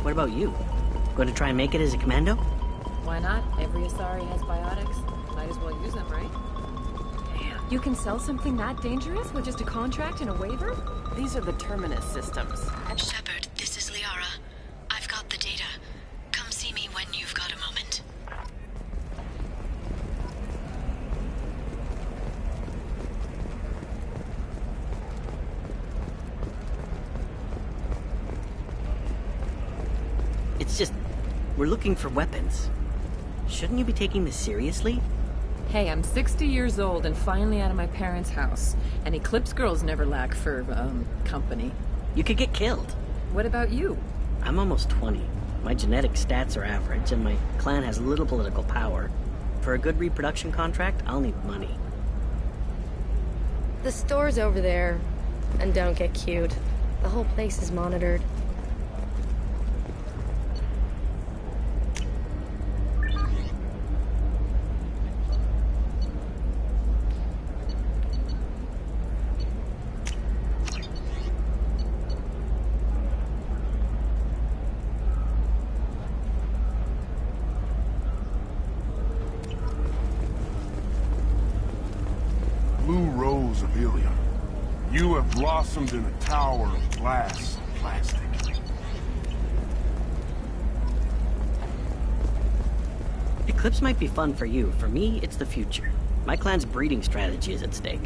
What about you? Going to try and make it as a commando? Why not? Every Asari has biotics. Might as well use them, right? Damn. You can sell something that dangerous with just a contract and a waiver? These are the Terminus systems. Shepard, this is Liara. I've got the data. Come see me when you've got a moment. It's just, we're looking for weapons. Shouldn't you be taking this seriously? Hey, I'm 60 years old and finally out of my parents' house. And Eclipse girls never lack for, company. You could get killed. What about you? I'm almost 20. My genetic stats are average, and my clan has little political power. For a good reproduction contract, I'll need money. The store's over there. And don't get cute. The whole place is monitored. Blue rose of Ilium, you have blossomed in a tower of glass and plastic. Eclipse might be fun for you. For me, it's the future. My clan's breeding strategy is at stake.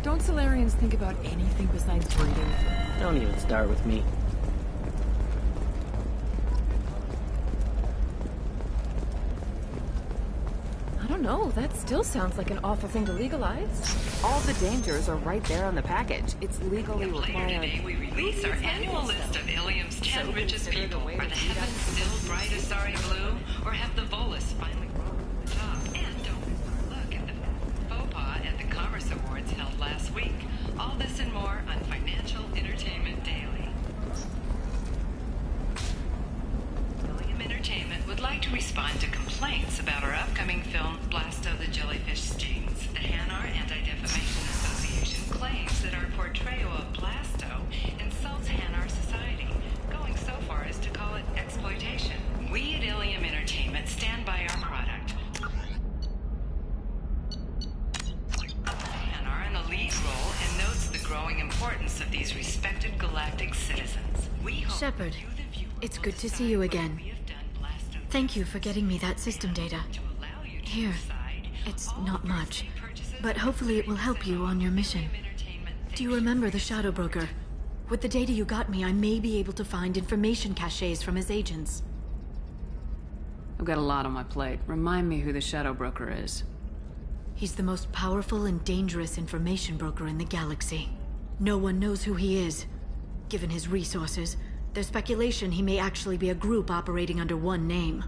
Don't Solarians think about anything besides breeding? Don't even start with me. I don't know. That still sounds like an awful thing to legalize. All the dangers are right there on the package. It's legally required. Today we release our annual list of Ilium's 10 richest people. Are the heavens still bright as sorry blue, or have the Volus finally grown to the top? And don't miss our look at the faux pas at the Commerce Awards held last week. All this and more on Financial Entertainment Daily. Ilium Entertainment would like to respond to complaints about our upcoming film, Blasto the Jellyfish Stings. The Hanar Anti-Defamation Association claims that our portrayal of Blasto insults Hanar society, going so far as to call it exploitation. We at Ilium Entertainment stand by our product. Hanar in a lead role and notes the growing importance of these respected galactic citizens. We hope Shepard, it's good to see you again. Thank you for getting me that system data. Here, it's not much, but hopefully it will help you on your mission. Do you remember the Shadow Broker? With the data you got me, I may be able to find information caches from his agents. I've got a lot on my plate. Remind me who the Shadow Broker is. He's the most powerful and dangerous information broker in the galaxy. No one knows who he is. Given his resources, there's speculation he may actually be a group operating under one name.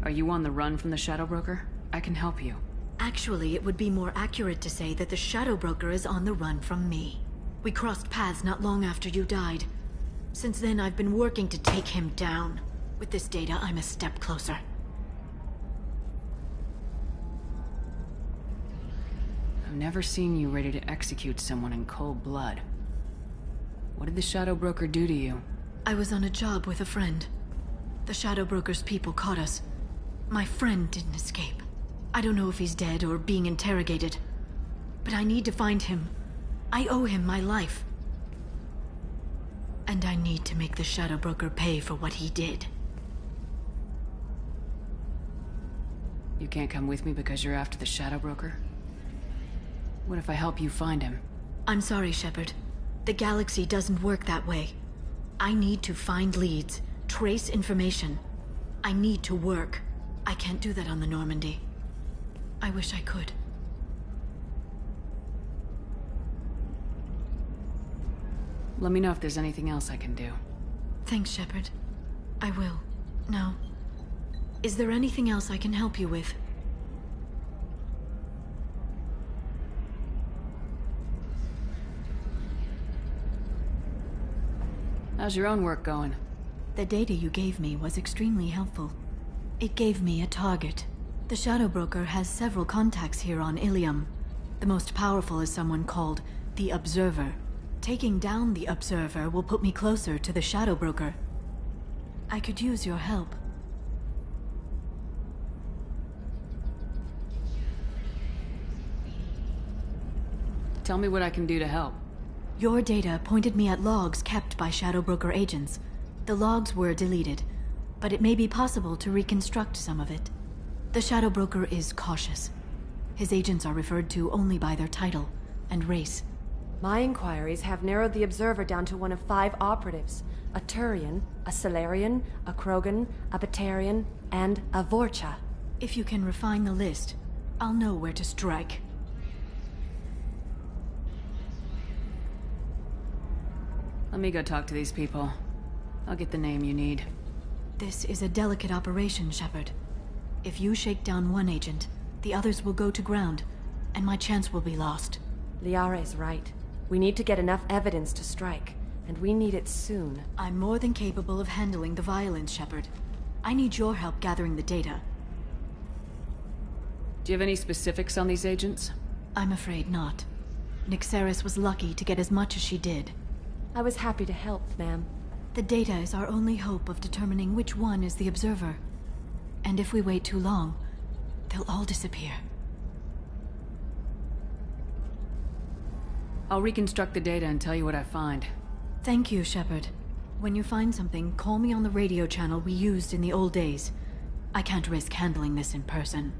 Are you on the run from the Shadow Broker? I can help you. Actually, it would be more accurate to say that the Shadow Broker is on the run from me. We crossed paths not long after you died. Since then, I've been working to take him down. With this data, I'm a step closer. I've never seen you ready to execute someone in cold blood. What did the Shadow Broker do to you? I was on a job with a friend. The Shadow Broker's people caught us. My friend didn't escape. I don't know if he's dead or being interrogated. But I need to find him. I owe him my life. And I need to make the Shadow Broker pay for what he did. You can't come with me because you're after the Shadow Broker? What if I help you find him? I'm sorry, Shepard. The galaxy doesn't work that way. I need to find leads, trace information. I need to work. I can't do that on the Normandy. I wish I could. Let me know if there's anything else I can do. Thanks, Shepard. I will. Now, is there anything else I can help you with? How's your own work going? The data you gave me was extremely helpful. It gave me a target. The Shadow Broker has several contacts here on Ilium. The most powerful is someone called the Observer. Taking down the Observer will put me closer to the Shadow Broker. I could use your help. Tell me what I can do to help. Your data pointed me at logs kept by Shadow Broker agents. The logs were deleted, but it may be possible to reconstruct some of it. The Shadow Broker is cautious. His agents are referred to only by their title and race. My inquiries have narrowed the Observer down to one of 5 operatives. A Turian, a Solarian, a Krogan, a Batarian, and a Vorcha. If you can refine the list, I'll know where to strike. Let me go talk to these people. I'll get the name you need. This is a delicate operation, Shepard. If you shake down one agent, the others will go to ground, and my chance will be lost. Liara is right. We need to get enough evidence to strike. and we need it soon. I'm more than capable of handling the violence, Shepard. I need your help gathering the data. Do you have any specifics on these agents? I'm afraid not. Nyxeris was lucky to get as much as she did. I was happy to help, ma'am. The data is our only hope of determining which one is the observer. And if we wait too long, they'll all disappear. I'll reconstruct the data and tell you what I find. Thank you, Shepard. When you find something, call me on the radio channel we used in the old days. I can't risk handling this in person.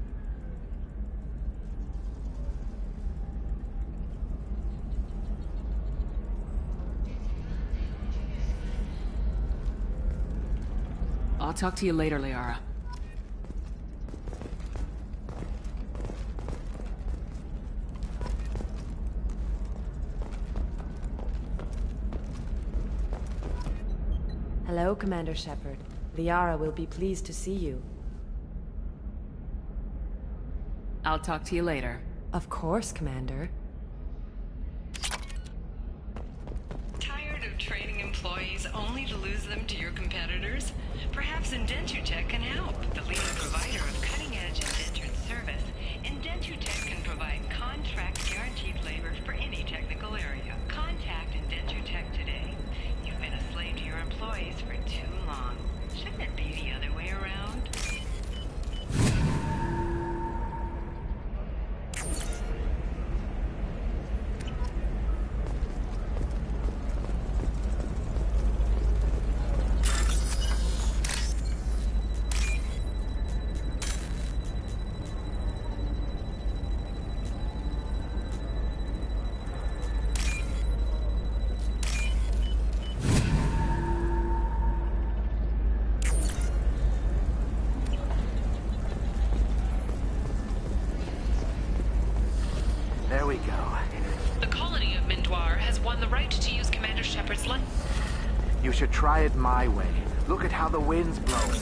I'll talk to you later, Liara. Hello, Commander Shepard. Liara will be pleased to see you. I'll talk to you later. Of course, Commander. Tired of training employees only to lose them to your competitors? Perhaps Indentutech can help. The leading provider of cutting-edge indentured service, Indentutech can provide contract-guaranteed labor for any technical area. Contact Indentutech today. You've been a slave to your employees for too long. Shouldn't it be the other way around? There we go. The colony of Mindoir has won the right to use Commander Shepard's land. You should try it my way. Look at how the wind's blowing.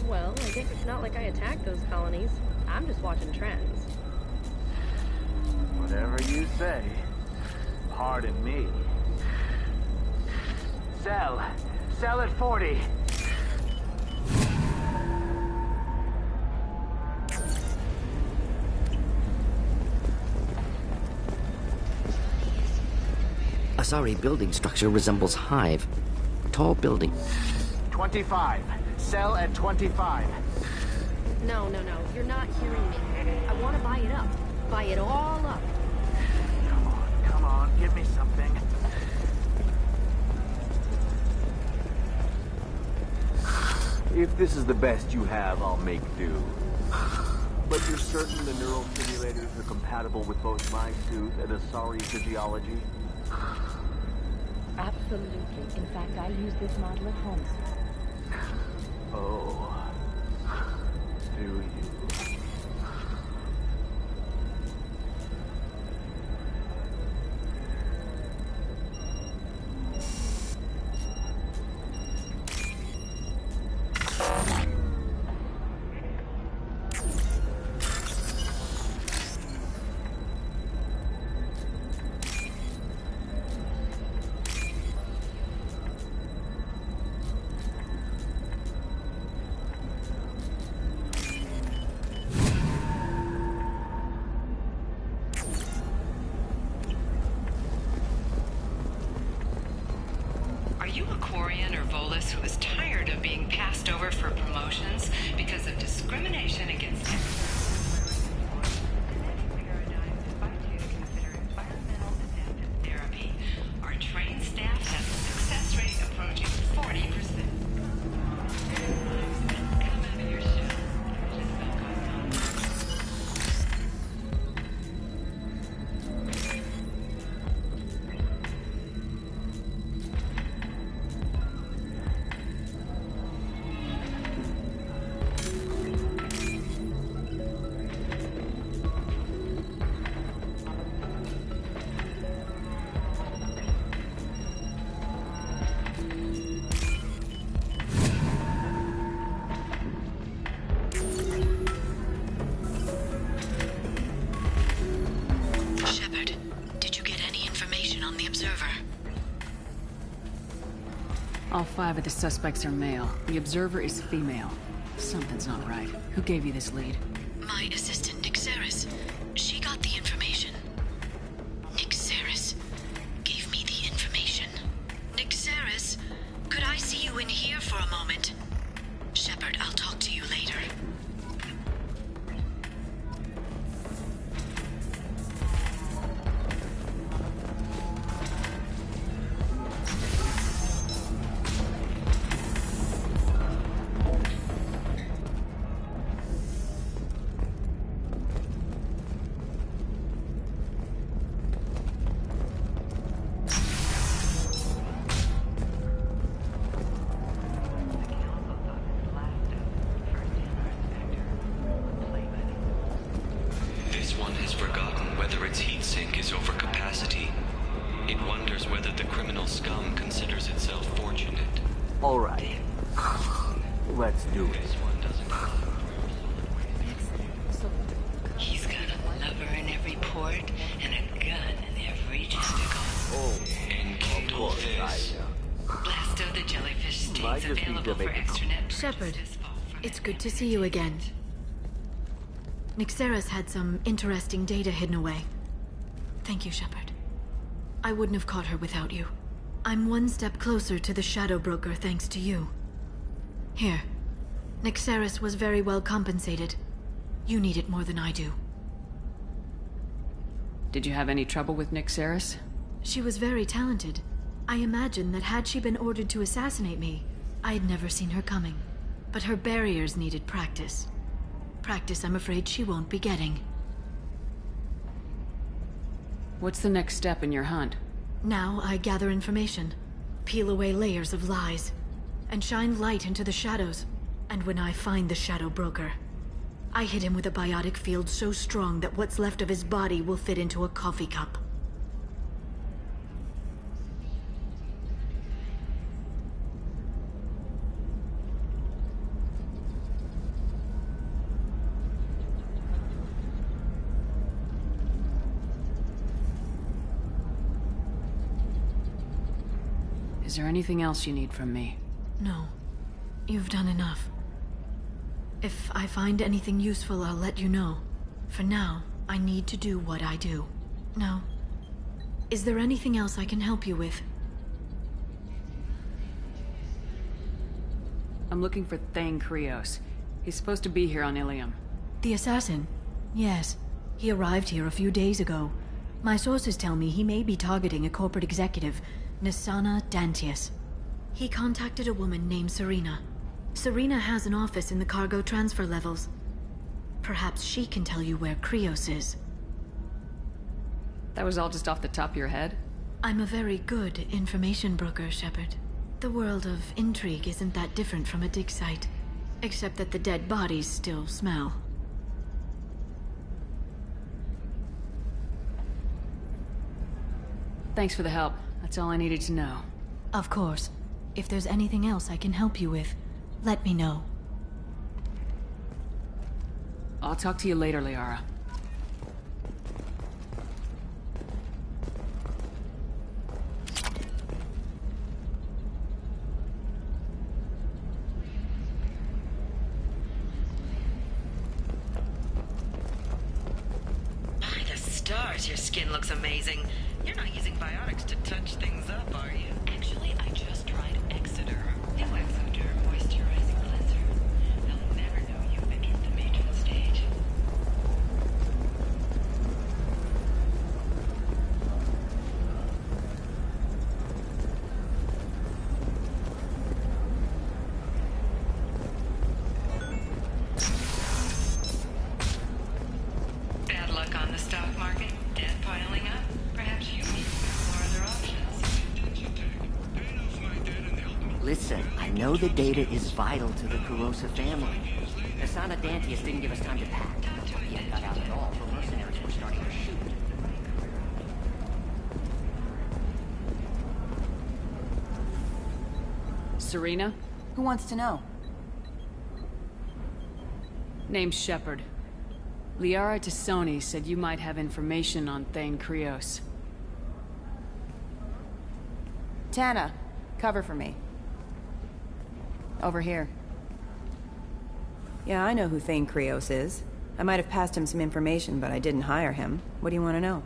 Well, I guess it's not like I attacked those colonies. I'm just watching trends. Whatever you say. Pardon me. Sell. Sell at 40. Asari building structure resembles hive. Tall building. 25. Sell at 25. No. You're not hearing me. I want to buy it up. Buy it all up. Come on, give me something. If this is the best you have, I'll make do. But you're certain the neural simulators are compatible with both my suit and Asari physiology? Absolutely. In fact, I use this model at home, sir. Oh. Do you? Who is tired of being passed over for promotions because of discrimination against him. Therapy. Our trained staff has a success rate approaching 40%. Come out of your shell. All 5 of the suspects are male. The observer is female. Something's not right. Who gave you this lead? My assistant, Nixeris. She got the information. Nixeris gave me the information. Nixeris, could I see you in here for a moment? Shepard, I'll talk to you later. Let's do it. He's got a lover in every port and a gun in every tentacle. Oh, and of course, Blasto the jellyfish stays available for extranet. Shepard, it's good to see you again. Nixeris had some interesting data hidden away. Thank you, Shepard. I wouldn't have caught her without you. I'm one step closer to the Shadow Broker thanks to you. Here. Nixeris was very well compensated. You need it more than I do. Did you have any trouble with Nixeris? She was very talented. I imagine that had she been ordered to assassinate me, I had never seen her coming. But her barriers needed practice. Practice I'm afraid she won't be getting. What's the next step in your hunt? Now I gather information, peel away layers of lies, and shine light into the shadows. And when I find the Shadow Broker, I hit him with a biotic field so strong that what's left of his body will fit into a coffee cup. Is there anything else you need from me? No. You've done enough. If I find anything useful, I'll let you know. For now, I need to do what I do. Now, is there anything else I can help you with? I'm looking for Thane Krios. He's supposed to be here on Ilium. The assassin? Yes. He arrived here a few days ago. My sources tell me he may be targeting a corporate executive, Nisana Dantius. He contacted a woman named Serena. Serena has an office in the cargo transfer levels. Perhaps she can tell you where Krios is. That was all just off the top of your head? I'm a very good information broker, Shepard. The world of intrigue isn't that different from a dig site, except that the dead bodies still smell. Thanks for the help. That's all I needed to know. Of course. If there's anything else I can help you with, let me know. I'll talk to you later, Liara. By the stars, your skin looks amazing. You're not using biotics to touch things up, are you? Actually, I just tried Exoderm. New Exoderm moisturizing cleanser. They'll never know you've entered the matron stage. Bad luck on the stock market? Debt piling up? Perhaps you need to explore other options. Listen, I know the data is vital to the Kurosa family. Asana Dantius didn't give us time to pack. He hadn't got out at all. The mercenaries were starting to shoot. Serena? Who wants to know? Name's Shepard. Liara Tassoni said you might have information on Thane Krios. Tana, cover for me. Over here. Yeah, I know who Thane Krios is. I might have passed him some information, but I didn't hire him. What do you want to know?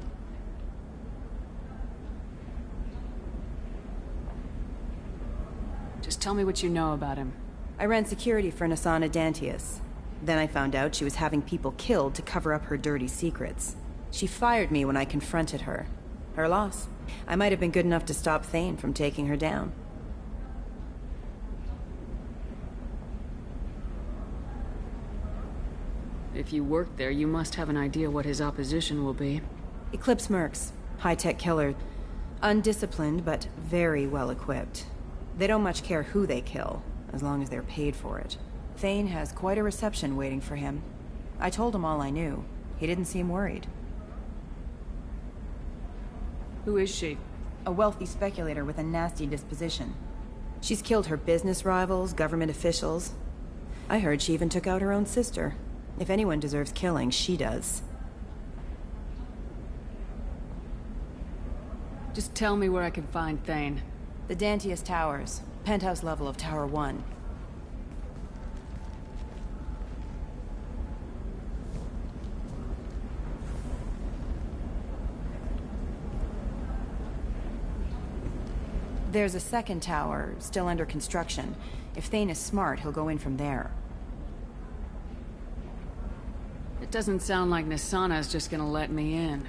Just tell me what you know about him. I ran security for Nasana Dantius. Then I found out she was having people killed to cover up her dirty secrets. She fired me when I confronted her. Her loss. I might have been good enough to stop Thane from taking her down. If you work there, you must have an idea what his opposition will be. Eclipse mercs. High-tech killer. Undisciplined, but very well-equipped. They don't much care who they kill, as long as they're paid for it. Thane has quite a reception waiting for him. I told him all I knew. He didn't seem worried. Who is she? A wealthy speculator with a nasty disposition. She's killed her business rivals, government officials. I heard she even took out her own sister. If anyone deserves killing, she does. Just tell me where I can find Thane. The Dantius Towers. Penthouse level of Tower 1. There's a second tower, still under construction. If Thane is smart, he'll go in from there. It doesn't sound like Nasana's just gonna let me in.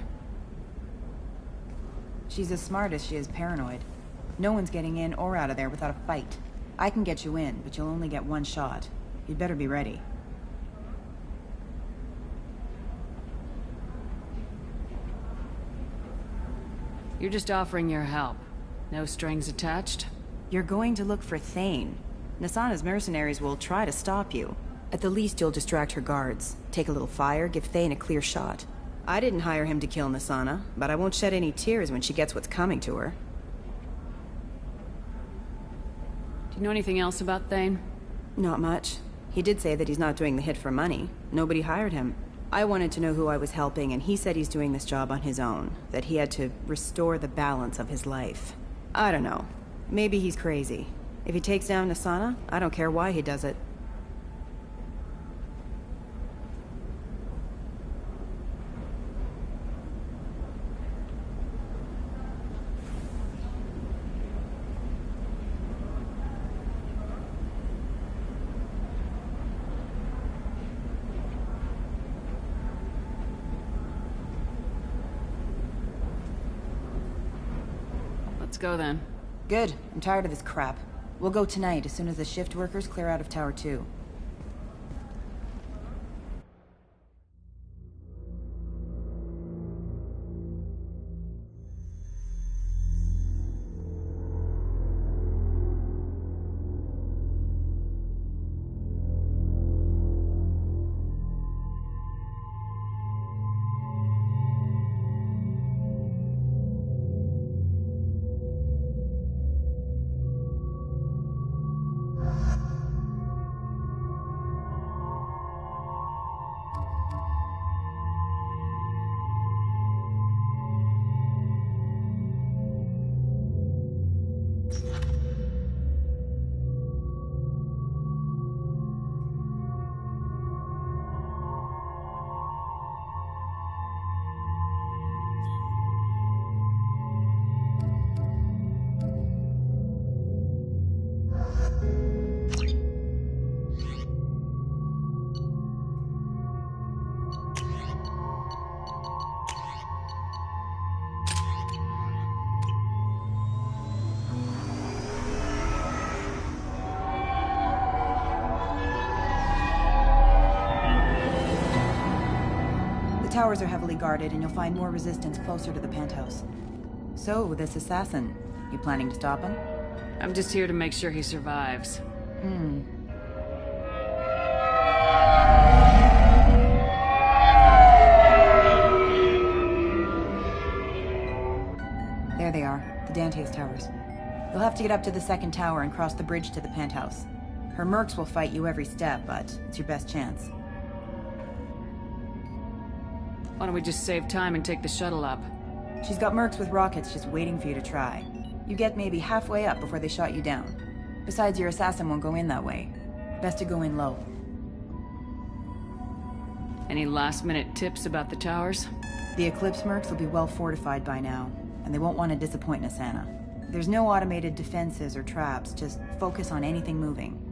She's as smart as she is paranoid. No one's getting in or out of there without a fight. I can get you in, but you'll only get one shot. You'd better be ready. You're just offering your help. No strings attached? You're going to look for Thane. Nasana's mercenaries will try to stop you. At the least, you'll distract her guards. Take a little fire, give Thane a clear shot. I didn't hire him to kill Nasana, but I won't shed any tears when she gets what's coming to her. Do you know anything else about Thane? Not much. He did say that he's not doing the hit for money. Nobody hired him. I wanted to know who I was helping, and he said he's doing this job on his own. That he had to restore the balance of his life. I don't know. Maybe he's crazy. If he takes down Nasana, I don't care why he does it. Let's go then. Good. I'm tired of this crap. We'll go tonight as soon as the shift workers clear out of Tower 2. The towers are heavily guarded, and you'll find more resistance closer to the penthouse. So, this assassin, you planning to stop him? I'm just here to make sure he survives. There they are, the Dantius Towers. You'll have to get up to the second tower and cross the bridge to the penthouse. Her mercs will fight you every step, but it's your best chance. Why don't we just save time and take the shuttle up? She's got mercs with rockets just waiting for you to try. You get maybe halfway up before they shot you down. Besides, your assassin won't go in that way. Best to go in low. Any last-minute tips about the towers? The Eclipse mercs will be well fortified by now, and they won't want to disappoint Nasana. There's no automated defenses or traps, just focus on anything moving.